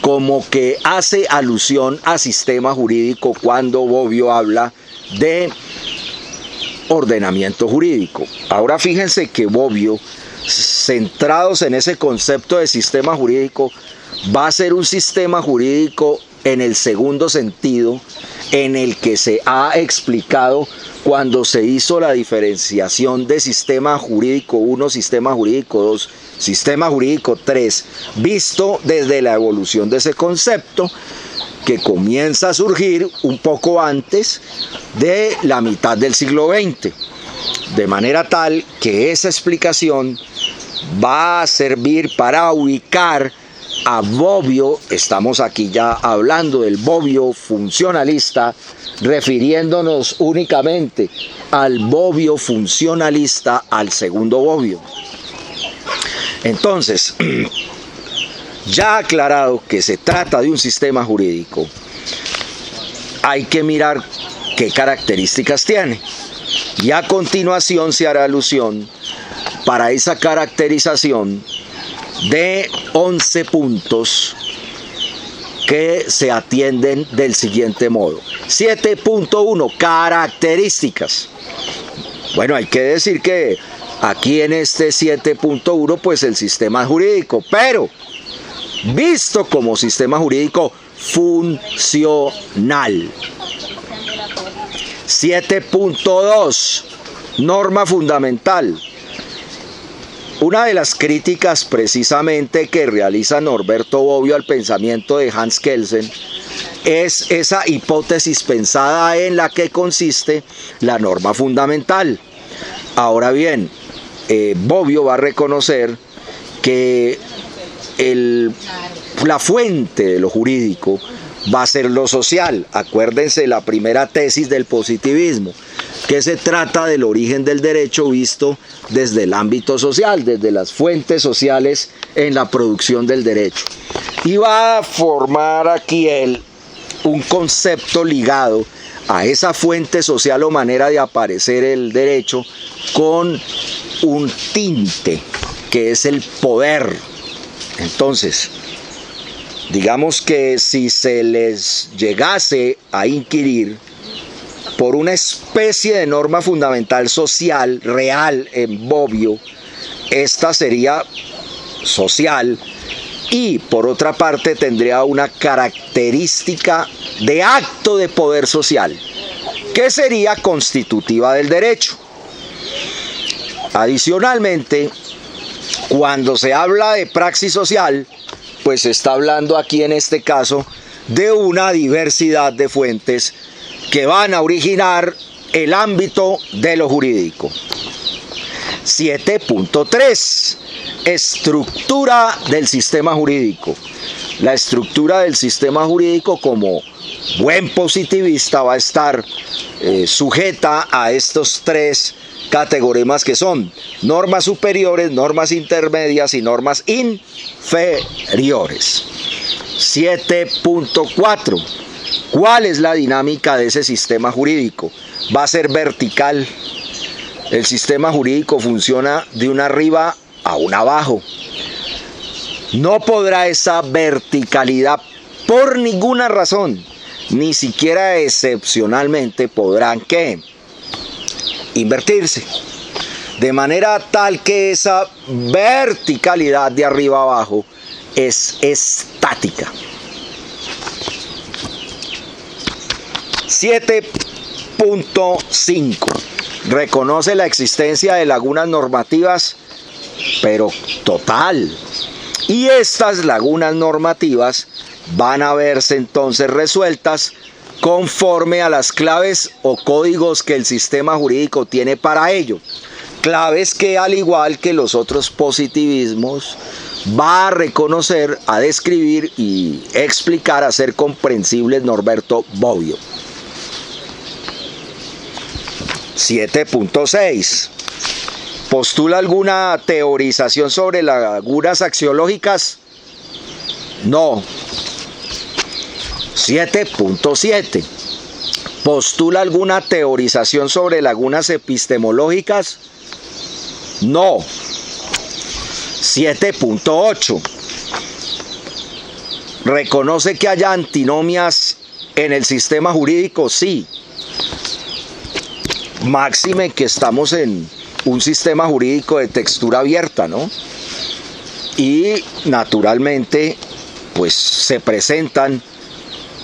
A: como que hace alusión a sistema jurídico cuando Bobbio habla de ordenamiento jurídico. Ahora fíjense que Bobbio, centrados en ese concepto de sistema jurídico, va a ser un sistema jurídico en el segundo sentido, en el que se ha explicado cuando se hizo la diferenciación de sistema jurídico 1, sistema jurídico 2, sistema jurídico 3, visto desde la evolución de ese concepto que comienza a surgir un poco antes de la mitad del siglo XX, de manera tal que esa explicación va a servir para ubicar a Bobbio. Estamos aquí ya hablando del Bobbio funcionalista, refiriéndonos únicamente al Bobbio funcionalista, al segundo Bobbio. Entonces, ya aclarado que se trata de un sistema jurídico, hay que mirar qué características tiene. Y a continuación se hará alusión para esa caracterización de 11 puntos que se atienden del siguiente modo. 7.1, características. Bueno, hay que decir que aquí en este 7.1 pues el sistema jurídico, pero visto como sistema jurídico funcional. 7.2, norma fundamental. Una de las críticas precisamente que realiza Norberto Bobbio al pensamiento de Hans Kelsen es esa hipótesis pensada en la que consiste la norma fundamental. Ahora bien, Bobbio va a reconocer que la fuente de lo jurídico va a ser lo social. Acuérdense la primera tesis del positivismo, que se trata del origen del derecho visto desde el ámbito social, desde las fuentes sociales en la producción del derecho. Y va a formar aquí un concepto ligado a esa fuente social o manera de aparecer el derecho con un tinte que es el poder. Entonces, digamos que si se les llegase a inquirir por una especie de norma fundamental social real en Bobbio, esta sería social y por otra parte tendría una característica de acto de poder social que sería constitutiva del derecho. Adicionalmente, cuando se habla de praxis social, pues se está hablando aquí en este caso de una diversidad de fuentes que van a originar el ámbito de lo jurídico. 7.3, estructura del sistema jurídico. La estructura del sistema jurídico, como buen positivista, va a estar sujeta a estos tres categorías que son normas superiores, normas intermedias y normas inferiores. 7.4. ¿Cuál es la dinámica de ese sistema jurídico? Va a ser vertical. El sistema jurídico funciona de un arriba a un abajo. No podrá esa verticalidad por ninguna razón, ni siquiera excepcionalmente podrán ¿qué? Invertirse. De manera tal que esa verticalidad de arriba a abajo es estática. 7.5. Reconoce la existencia de lagunas normativas, pero total. Y estas lagunas normativas van a verse entonces resueltas conforme a las claves o códigos que el sistema jurídico tiene para ello. Claves que, al igual que los otros positivismos, va a reconocer, a describir y explicar, a hacer comprensibles Norberto Bobbio. 7.6. ¿Postula alguna teorización sobre lagunas axiológicas? No. 7.7. ¿Postula alguna teorización sobre lagunas epistemológicas? No. 7.8. ¿Reconoce que haya antinomias en el sistema jurídico? Sí. Máxime que estamos en un sistema jurídico de textura abierta, ¿no? Y naturalmente, pues se presentan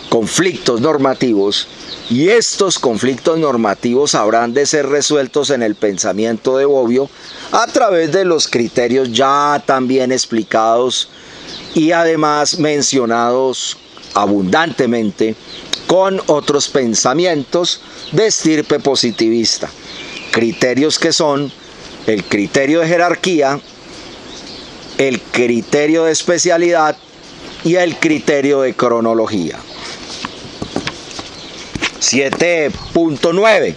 A: conflictos normativos y estos conflictos normativos habrán de ser resueltos en el pensamiento de Bobbio a través de los criterios ya también explicados y además mencionados abundantemente con otros pensamientos de estirpe positivista. Criterios que son el criterio de jerarquía, el criterio de especialidad y el criterio de cronología. 7.9.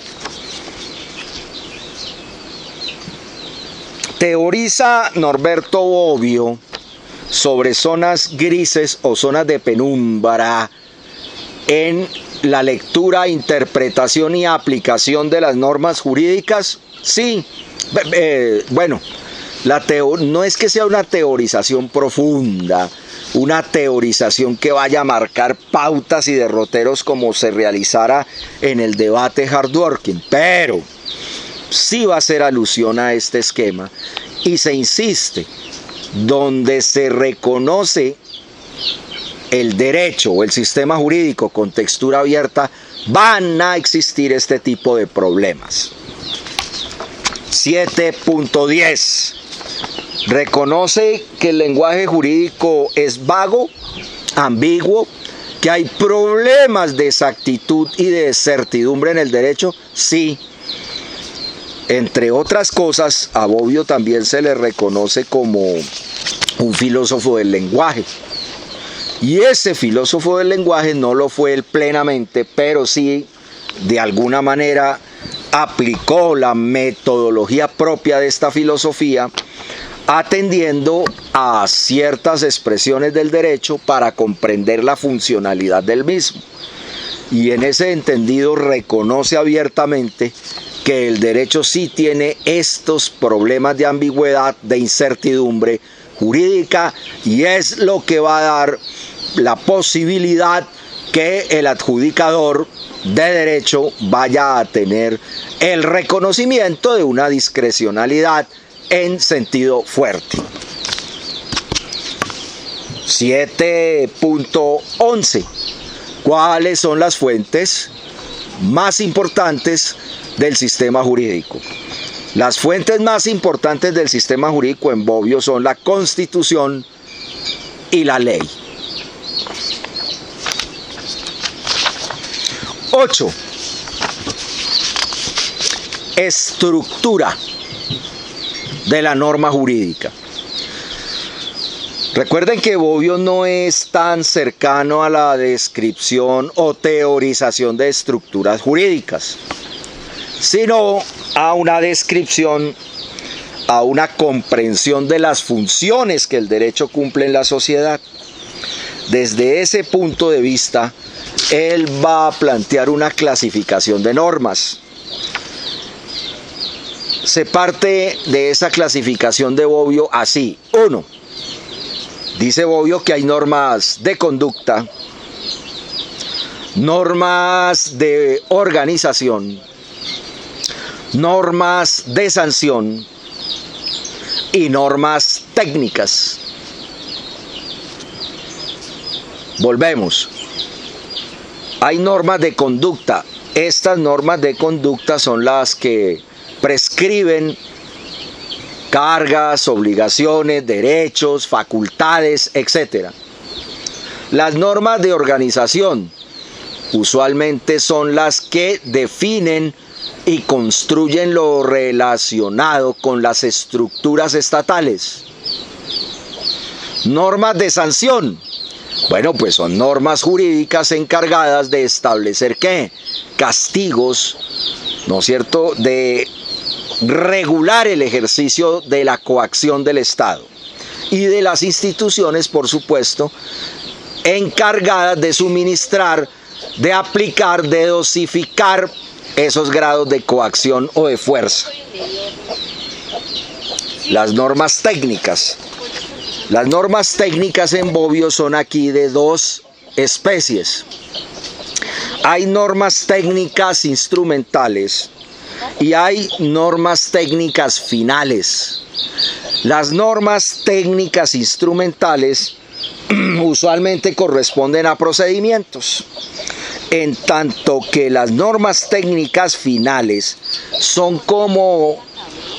A: Teoriza Norberto Bobbio sobre zonas grises o zonas de penumbra en la lectura, interpretación y aplicación de las normas jurídicas. Sí, bueno, no es que sea una teorización profunda, una teorización que vaya a marcar pautas y derroteros como se realizara en el debate hardworking, pero sí va a hacer alusión a este esquema y se insiste, donde se reconoce el derecho o el sistema jurídico con textura abierta, van a existir este tipo de problemas. 7.10. Reconoce que el lenguaje jurídico es vago, ambiguo, que hay problemas de exactitud y de certidumbre en el derecho. Sí. Entre otras cosas, a Bobbio también se le reconoce como un filósofo del lenguaje. Y ese filósofo del lenguaje no lo fue él plenamente, pero sí, de alguna manera, aplicó la metodología propia de esta filosofía, atendiendo a ciertas expresiones del derecho para comprender la funcionalidad del mismo. Y en ese entendido reconoce abiertamente que el derecho sí tiene estos problemas de ambigüedad, de incertidumbre jurídica, y es lo que va a dar la posibilidad que el adjudicador de derecho vaya a tener el reconocimiento de una discrecionalidad en sentido fuerte. 7.11. ¿Cuáles son las fuentes más importantes del sistema jurídico? Las fuentes más importantes del sistema jurídico en Bobbio son la Constitución y la ley. 8. Estructura de la norma jurídica. Recuerden que Bobbio no es tan cercano a la descripción o teorización de estructuras jurídicas, sino a una descripción, a una comprensión de las funciones que el derecho cumple en la sociedad. Desde ese punto de vista, él va a plantear una clasificación de normas. Se parte de esa clasificación de Bobbio así. 1. Dice Bobbio que hay normas de conducta, normas de organización, normas de sanción y normas técnicas. Volvemos. Hay normas de conducta. Estas normas de conducta son las que prescriben cargas, obligaciones, derechos, facultades, etc. Las normas de organización usualmente son las que definen y construyen lo relacionado con las estructuras estatales. Normas de sanción. Bueno, pues son normas jurídicas encargadas de establecer ¿qué? Castigos, ¿no es cierto?, de regular el ejercicio de la coacción del Estado y de las instituciones, por supuesto, encargadas de suministrar, de aplicar, de dosificar esos grados de coacción o de fuerza. Las normas técnicas. Las normas técnicas en Bobbio son aquí de dos especies. Hay normas técnicas instrumentales y hay normas técnicas finales. Las normas técnicas instrumentales usualmente corresponden a procedimientos, en tanto que las normas técnicas finales son como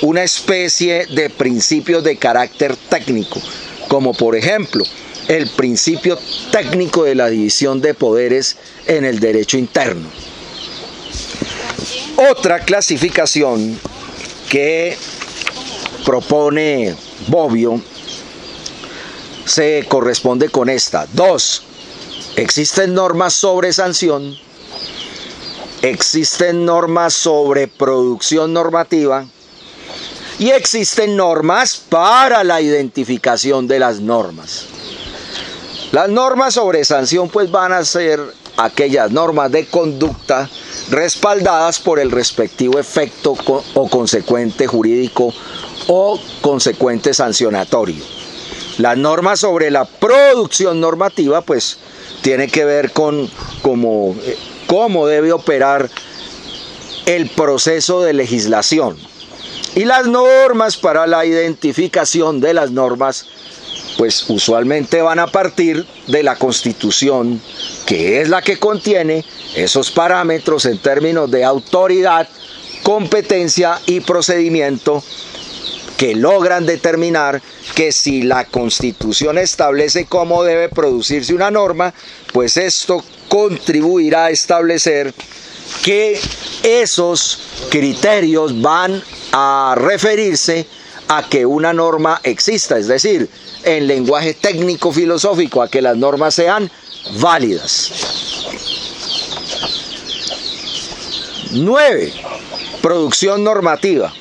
A: una especie de principios de carácter técnico, como por ejemplo el principio técnico de la división de poderes en el derecho interno. Otra clasificación que propone Bobbio se corresponde con esta. 2. Existen normas sobre sanción existen normas sobre producción normativa y existen normas para la identificación de las normas. Las normas sobre sanción pues van a ser aquellas normas de conducta respaldadas por el respectivo efecto o consecuente jurídico o consecuente sancionatorio. Las normas sobre la producción normativa pues tiene que ver con cómo debe operar el proceso de legislación. Y las normas para la identificación de las normas pues usualmente van a partir de la Constitución, que es la que contiene esos parámetros en términos de autoridad, competencia y procedimiento que logran determinar que si la Constitución establece cómo debe producirse una norma, pues esto contribuirá a establecer que esos criterios van a referirse a que una norma exista, es decir, en lenguaje técnico-filosófico, a que las normas sean válidas. 9. Producción normativa.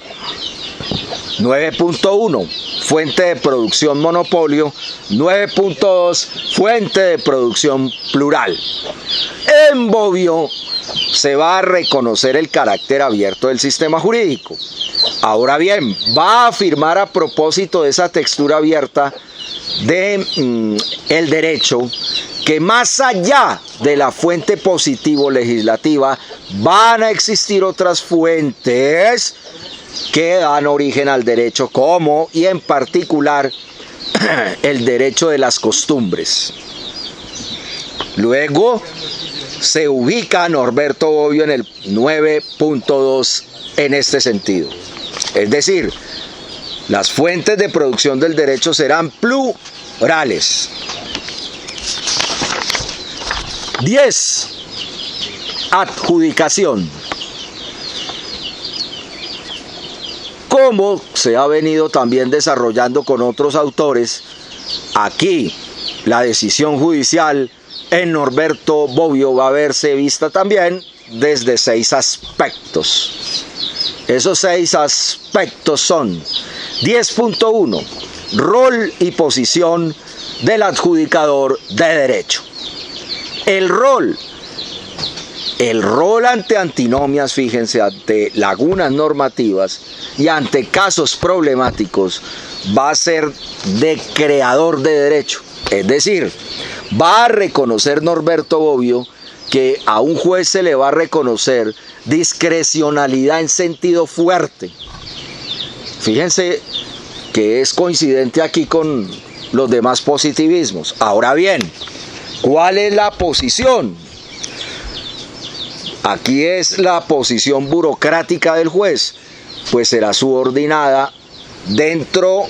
A: 9.1. Fuente de producción monopolio. 9.2. Fuente de producción plural. En Bobbio se va a reconocer el carácter abierto del sistema jurídico. Ahora bien, va a afirmar a propósito de esa textura abierta de el derecho que más allá de la fuente positivo legislativa van a existir otras fuentes que dan origen al derecho, como y en particular el derecho de las costumbres. Luego se ubica Norberto Bobbio en el 9.2 en este sentido. Es decir, las fuentes de producción del derecho serán plurales. 10. Adjudicación. Como se ha venido también desarrollando con otros autores, aquí la decisión judicial en Norberto Bobbio va a verse vista también desde 6 aspectos. Esos 6 aspectos son: 10.1. Rol y posición del adjudicador de derecho. El rol ante antinomias, fíjense, ante lagunas normativas y ante casos problemáticos va a ser de creador de derecho. Es decir, va a reconocer Norberto Bobbio que a un juez se le va a reconocer discrecionalidad en sentido fuerte. Fíjense que es coincidente aquí con los demás positivismos. Ahora bien, ¿cuál es la posición? Aquí es la posición burocrática del juez, pues será subordinada dentro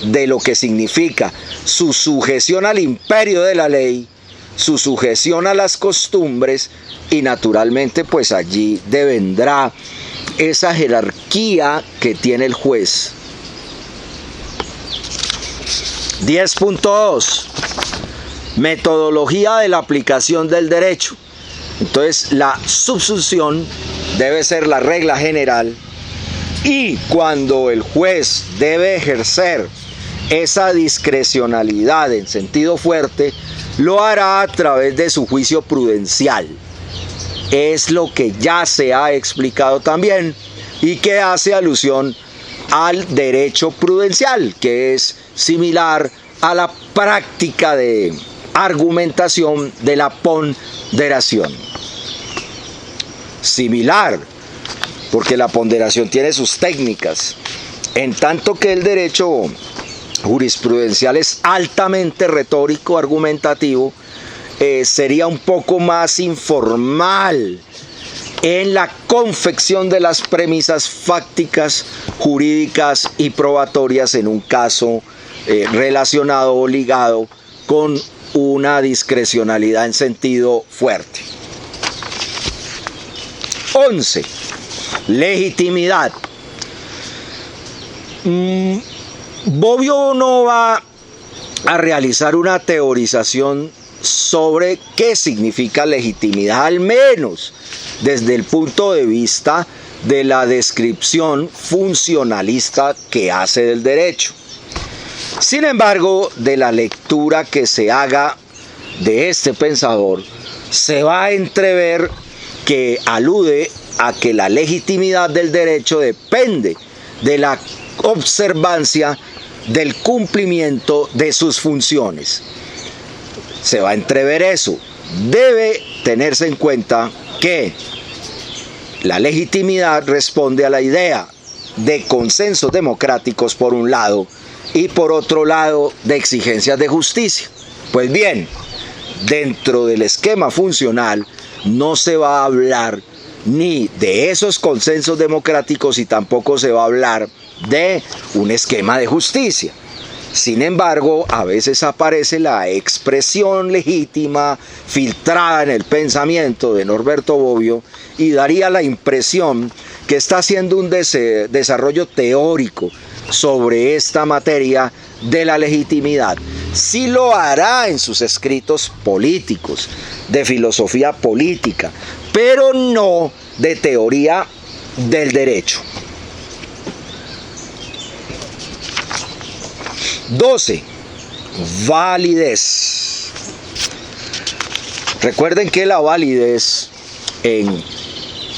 A: de lo que significa su sujeción al imperio de la ley, su sujeción a las costumbres, y naturalmente pues allí devendrá esa jerarquía que tiene el juez. 10.2. Metodología de la aplicación del derecho. Entonces la subsunción debe ser la regla general, y cuando el juez debe ejercer esa discrecionalidad en sentido fuerte, lo hará a través de su juicio prudencial. Es lo que ya se ha explicado también y que hace alusión al derecho prudencial, que es similar a la práctica de argumentación de la ponderación. Similar, porque la ponderación tiene sus técnicas, en tanto que el derecho jurisprudencial es altamente retórico, argumentativo, sería un poco más informal en la confección de las premisas fácticas, jurídicas y probatorias en un caso relacionado o ligado con una discrecionalidad en sentido fuerte. 11. Legitimidad. Bobbio no va a realizar una teorización sobre qué significa legitimidad, al menos desde el punto de vista de la descripción funcionalista que hace del derecho. Sin embargo, de la lectura que se haga de este pensador, se va a entrever que alude a que la legitimidad del derecho depende de la observancia del cumplimiento de sus funciones. Se va a entrever eso. Debe tenerse en cuenta que la legitimidad responde a la idea de consensos democráticos por un lado y por otro lado de exigencias de justicia. Pues bien, dentro del esquema funcional no se va a hablar ni de esos consensos democráticos y tampoco se va a hablar de un esquema de justicia. Sin embargo, a veces aparece la expresión legítima filtrada en el pensamiento de Norberto Bobbio y daría la impresión que está haciendo un desarrollo teórico sobre esta materia de la legitimidad. Sí lo hará en sus escritos políticos, de filosofía política, pero no de teoría del derecho. 12. Validez. Recuerden que la validez en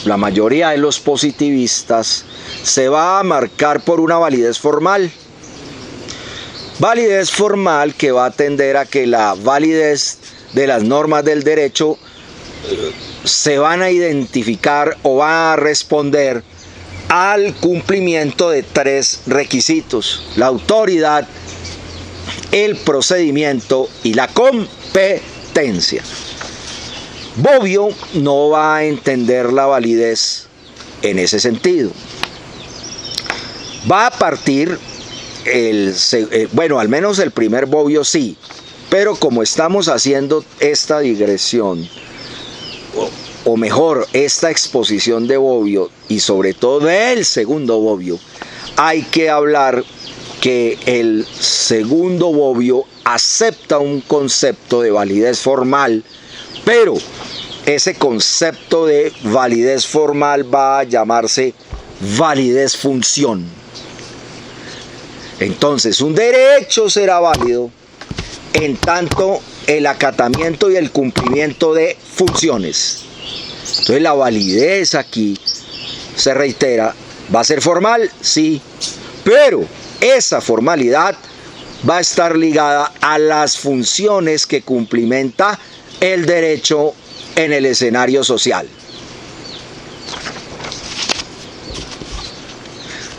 A: la mayoría de los positivistas se va a marcar por una validez formal. Validez formal que va a tender a que la validez de las normas del derecho se van a identificar o van a responder al cumplimiento de 3 requisitos: la autoridad, el procedimiento y la competencia. Bobbio no va a entender la validez en ese sentido. Va a partir, al menos el primer Bobbio sí, pero como estamos haciendo esta digresión, o mejor, esta exposición de Bobbio y sobre todo del segundo Bobbio, hay que hablar que el segundo Bobbio acepta un concepto de validez formal, pero ese concepto de validez formal va a llamarse validez función. Entonces, un derecho será válido en tanto el acatamiento y el cumplimiento de funciones. Entonces, la validez aquí, se reitera, ¿va a ser formal? Sí, pero esa formalidad va a estar ligada a las funciones que cumplimenta el derecho en el escenario social.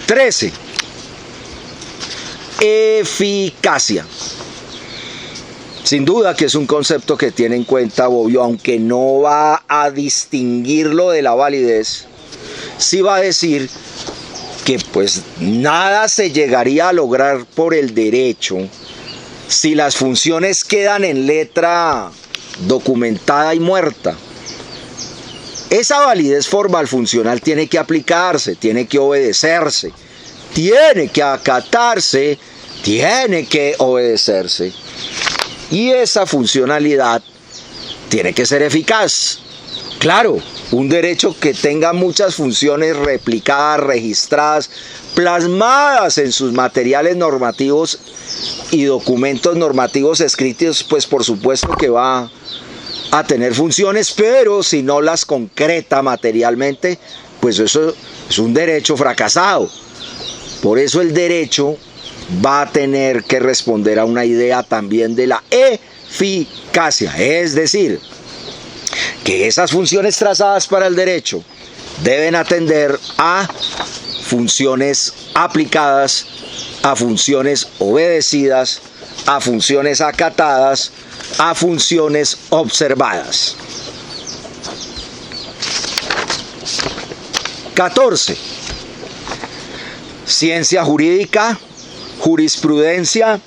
A: 13. Eficacia. Sin duda que es un concepto que tiene en cuenta Bobbio, aunque no va a distinguirlo de la validez. Sí va a decir que pues nada se llegaría a lograr por el derecho si las funciones quedan en letra documentada y muerta. Esa validez formal funcional tiene que aplicarse, tiene que obedecerse, tiene que acatarse, tiene que obedecerse. Y esa funcionalidad tiene que ser eficaz. Claro, un derecho que tenga muchas funciones replicadas, registradas, plasmadas en sus materiales normativos y documentos normativos escritos, pues por supuesto que va a tener funciones, pero si no las concreta materialmente, pues eso es un derecho fracasado. Por eso el derecho va a tener que responder a una idea también de la eficacia, es decir, que esas funciones trazadas para el derecho deben atender a funciones aplicadas, a funciones obedecidas, a funciones acatadas, a funciones observadas. 14. Ciencia jurídica, jurisprudencia,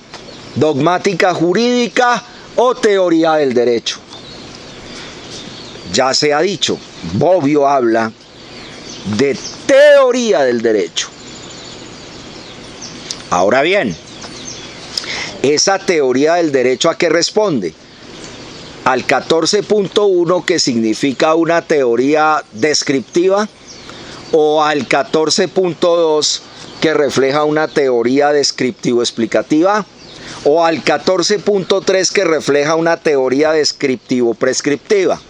A: dogmática jurídica o teoría del derecho. Ya se ha dicho, Bobbio habla de teoría del derecho. Ahora bien, esa teoría del derecho, ¿a qué responde? al 14.1 que significa una teoría descriptiva o al 14.2 que refleja una teoría descriptivo-explicativa o al 14.3 que refleja una teoría descriptivo-prescriptiva.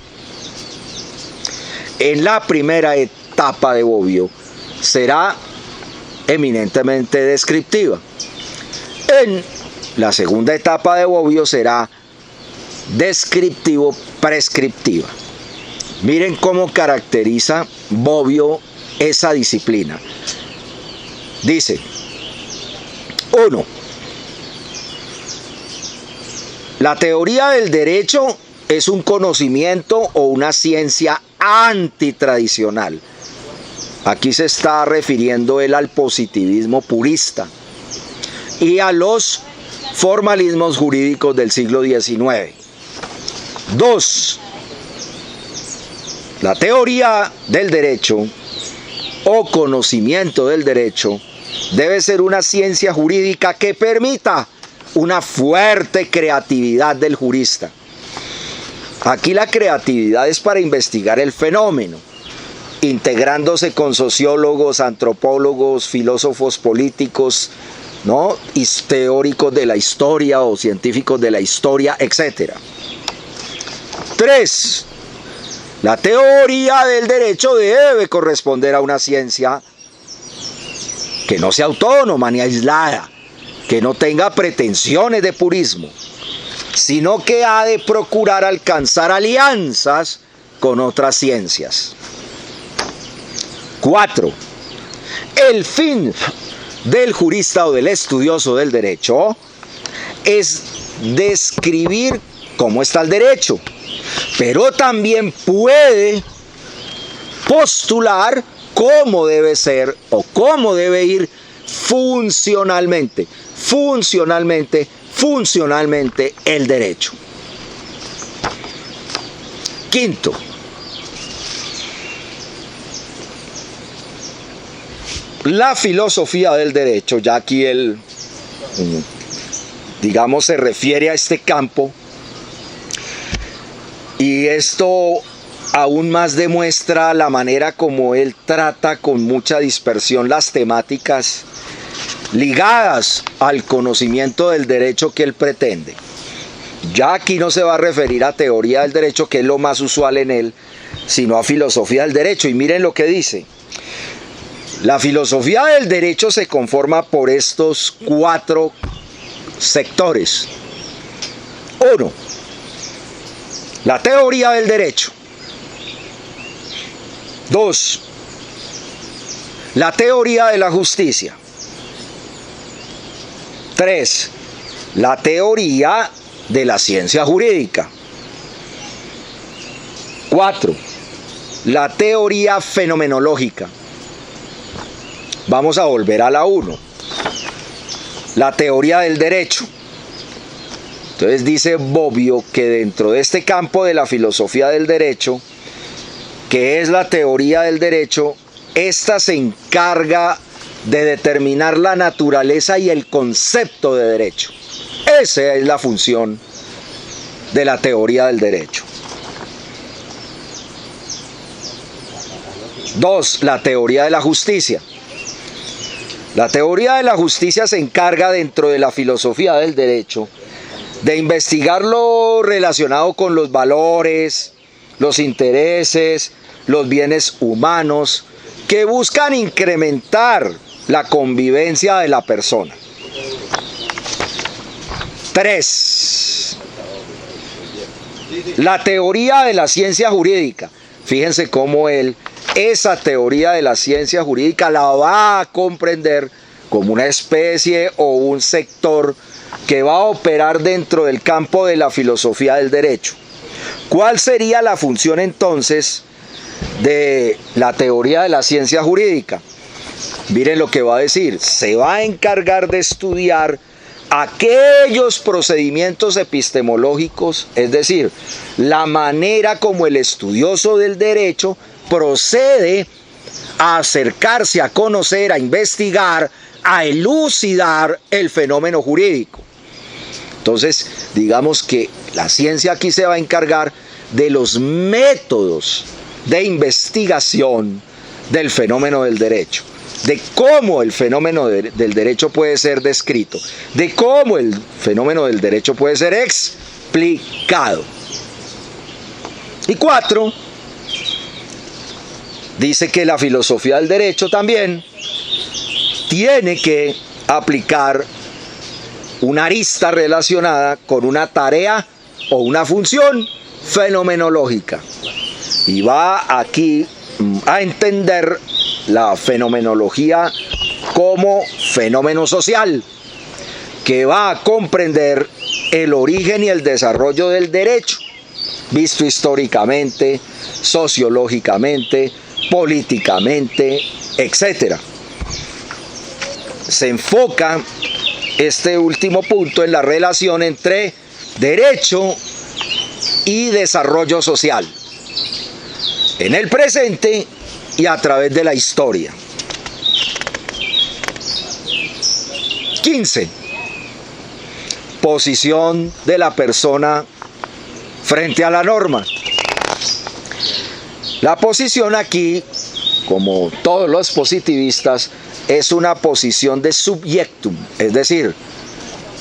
A: En la primera etapa de Bobbio será eminentemente descriptiva. En la segunda etapa de Bobbio será descriptivo-prescriptiva. Miren cómo caracteriza Bobbio esa disciplina. Dice, 1. La teoría del derecho es un conocimiento o una ciencia antitradicional. Aquí se está refiriendo él al positivismo purista y a los formalismos jurídicos del siglo XIX. 2. La teoría del derecho o conocimiento del derecho debe ser una ciencia jurídica que permita una fuerte creatividad del jurista. Aquí la creatividad es para investigar el fenómeno, integrándose con sociólogos, antropólogos, filósofos políticos, ¿no? Y teóricos de la historia o científicos de la historia, etc. 3. La teoría del derecho debe corresponder a una ciencia que no sea autónoma ni aislada, que no tenga pretensiones de purismo, sino que ha de procurar alcanzar alianzas con otras ciencias. 4. El fin del jurista o del estudioso del derecho es describir cómo está el derecho, pero también puede postular cómo debe ser o cómo debe ir funcionalmente el derecho. 5. La filosofía del derecho, ya aquí él, digamos, se refiere a este campo, y esto aún más demuestra la manera como él trata con mucha dispersión las temáticas ligadas al conocimiento del derecho que él pretende. Ya aquí no se va a referir a teoría del derecho, que es lo más usual en él, sino a filosofía del derecho. Y miren lo que dice. La filosofía del derecho se conforma por estos 4 sectores. 1. La teoría del derecho. 2. La teoría de la justicia. 3. La teoría de la ciencia jurídica. 4. La teoría fenomenológica. Vamos a volver a la 1. La teoría del derecho. Entonces dice Bobbio que dentro de este campo de la filosofía del derecho, que es la teoría del derecho, esta se encarga de determinar la naturaleza y el concepto de derecho. Esa es la función de la teoría del derecho. 2. La teoría de la justicia. La teoría de la justicia se encarga dentro de la filosofía del derecho de investigar lo relacionado con los valores, los intereses, los bienes humanos que buscan incrementar la convivencia de la persona. 3. La teoría de la ciencia jurídica. Fíjense cómo esa teoría de la ciencia jurídica la va a comprender como una especie o un sector que va a operar dentro del campo de la filosofía del derecho. ¿Cuál sería la función entonces de la teoría de la ciencia jurídica? Miren lo que va a decir. Se va a encargar de estudiar aquellos procedimientos epistemológicos, es decir, la manera como el estudioso del derecho procede a acercarse, a conocer, a investigar, a elucidar el fenómeno jurídico. Entonces, digamos que La ciencia aquí se va a encargar de los métodos de investigación del fenómeno del derecho, de cómo el fenómeno del derecho puede ser descrito, de cómo el fenómeno del derecho puede ser explicado. Y 4, dice que la filosofía del derecho también tiene que aplicar una arista relacionada con una tarea o una función fenomenológica. Y va aquí a entender la fenomenología como fenómeno social, que va a comprender el origen y el desarrollo del derecho, visto históricamente, sociológicamente, políticamente, etc. Se enfoca este último punto en la relación entre derecho y desarrollo social, en el presente y a través de la historia. 15. Posición de la persona frente a la norma. La posición aquí, como todos los positivistas, es una posición de subjectum, es decir,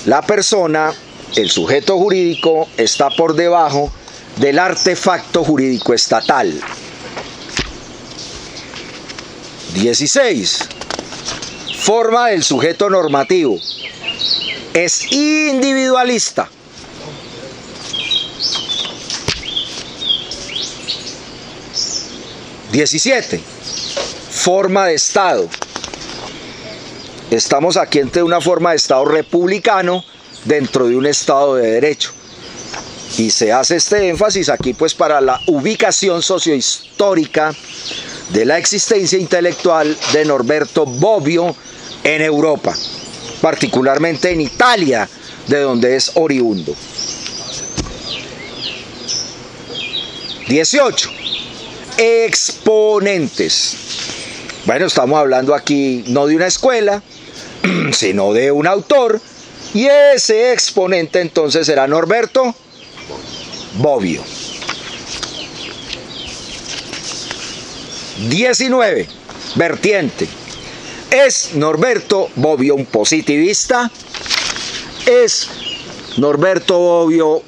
A: la persona, el sujeto jurídico, está por debajo del artefacto jurídico estatal. 16. Forma del sujeto normativo. Es individualista. 17. Forma de Estado. Estamos aquí ante una forma de Estado republicano dentro de un Estado de derecho. Y se hace este énfasis aquí pues para la ubicación sociohistórica de la existencia intelectual de Norberto Bobbio en Europa, particularmente en Italia, de donde es oriundo. 18. Exponentes. Bueno, estamos hablando aquí no de una escuela, sino de un autor, y ese exponente entonces será Norberto Bobbio. 19. Vertiente. ¿Es Norberto Bobbio un positivista? ¿Es Norberto Bobbio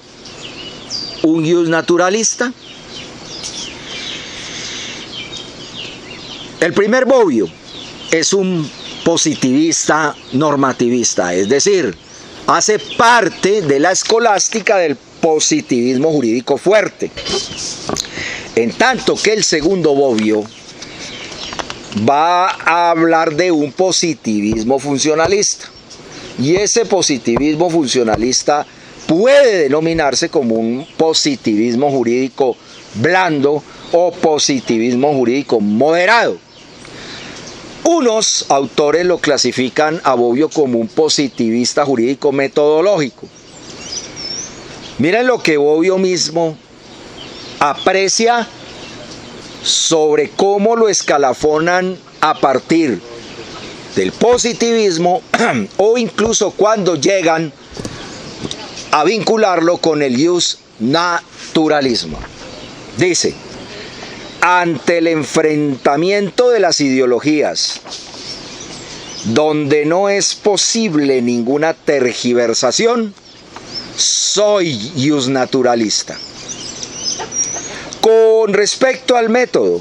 A: un ius naturalista? El primer Bobbio es un positivista normativista, es decir, hace parte de la escolástica del positivismo jurídico fuerte. En tanto que el segundo Bobbio va a hablar de un positivismo funcionalista. Y ese positivismo funcionalista puede denominarse como un positivismo jurídico blando o positivismo jurídico moderado. Unos autores lo clasifican a Bobbio como un positivista jurídico metodológico. Miren lo que Bobbio mismo aprecia sobre cómo lo escalafonan a partir del positivismo o incluso cuando llegan a vincularlo con el ius naturalismo. Dice: ante el enfrentamiento de las ideologías, donde no es posible ninguna tergiversación, soy ius naturalista. Con respecto al método,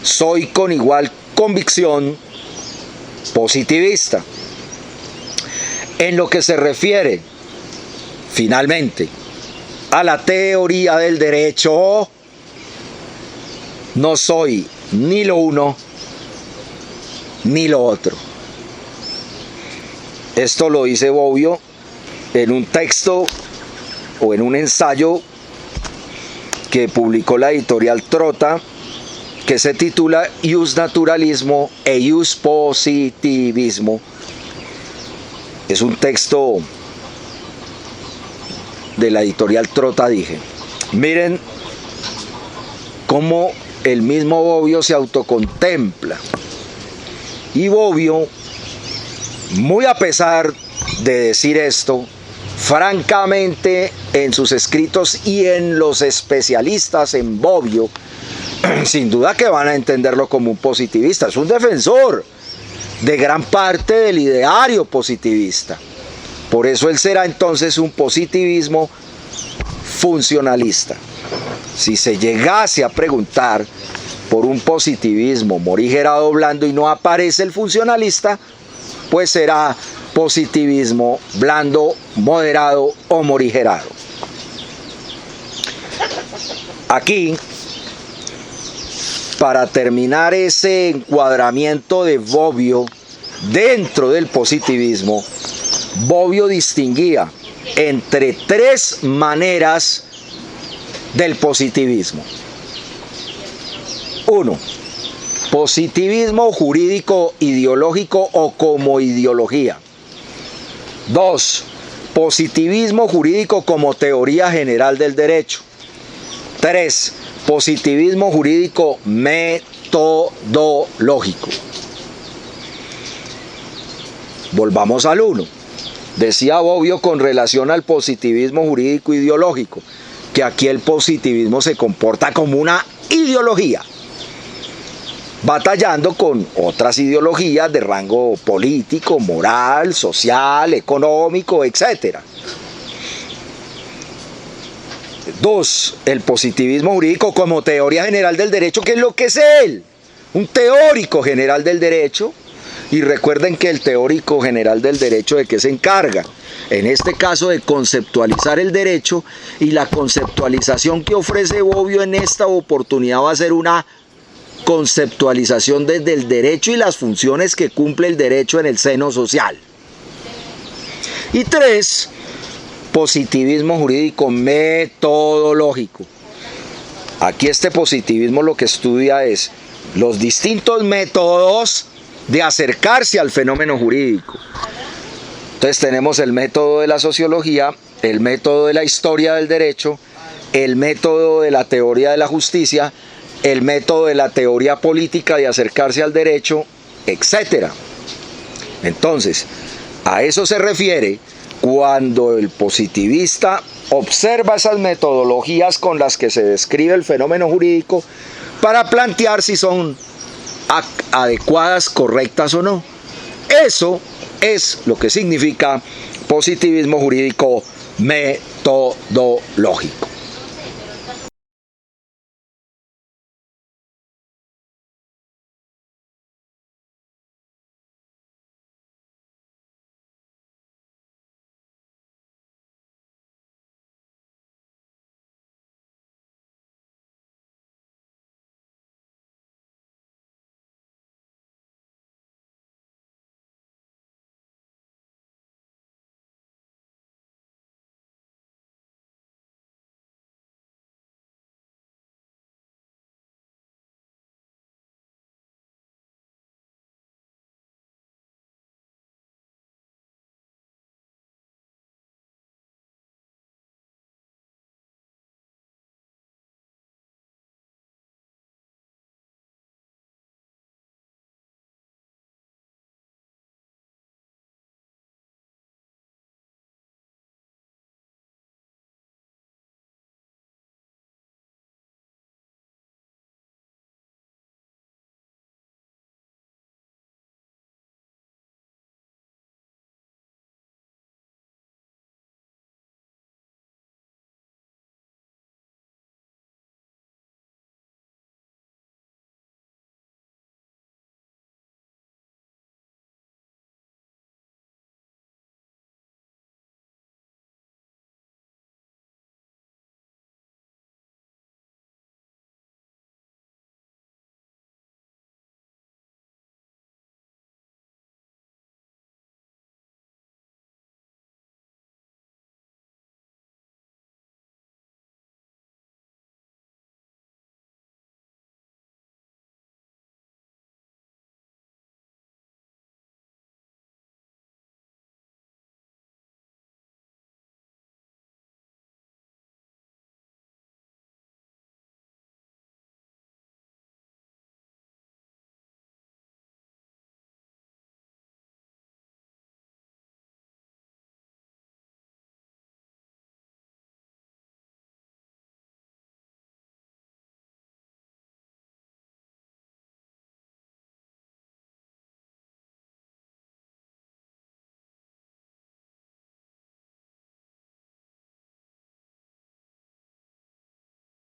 A: soy con igual convicción positivista. En lo que se refiere, finalmente, a la teoría del derecho, no soy ni lo uno ni lo otro. Esto lo dice Bobbio en un texto o en un ensayo que publicó la editorial Trota, que se titula Ius Naturalismo e Ius Positivismo. Es un texto de la editorial Trota, dije. Miren cómo el mismo Bobbio se autocontempla. Y Bobbio, muy a pesar de decir esto, francamente en sus escritos y en los especialistas en Bobbio, sin duda que van a entenderlo como un positivista. Es un defensor de gran parte del ideario positivista. Por eso él será entonces un positivismo funcionalista. Si se llegase a preguntar por un positivismo morigerado blando y no aparece el funcionalista, pues será positivismo blando, moderado o morigerado. Aquí, para terminar ese encuadramiento de Bobbio dentro del positivismo, Bobbio distinguía entre tres maneras del positivismo. 1. Positivismo jurídico ideológico o como ideología. 2. Positivismo jurídico como teoría general del derecho. 3. Positivismo jurídico metodológico. Volvamos al 1. Decía Bobbio con relación al positivismo jurídico ideológico, que aquí el positivismo se comporta como una ideología, batallando con otras ideologías de rango político, moral, social, económico, etc. 2. El positivismo jurídico como teoría general del derecho, que es lo que es él, un teórico general del derecho. Y recuerden que el teórico general del derecho, ¿de qué se encarga? En este caso de conceptualizar el derecho, y la conceptualización que ofrece Bobbio en esta oportunidad va a ser una conceptualización desde el derecho y las funciones que cumple el derecho en el seno social. Y 3, positivismo jurídico metodológico. Aquí este positivismo lo que estudia es los distintos métodos de acercarse al fenómeno jurídico. Entonces tenemos el método de la sociología, el método de la historia del derecho, el método de la teoría de la justicia, el método de la teoría política de acercarse al derecho, etc. Entonces, a eso se refiere cuando el positivista observa esas metodologías con las que se describe el fenómeno jurídico para plantear si son adecuadas, correctas o no. Eso es lo que significa positivismo jurídico metodológico.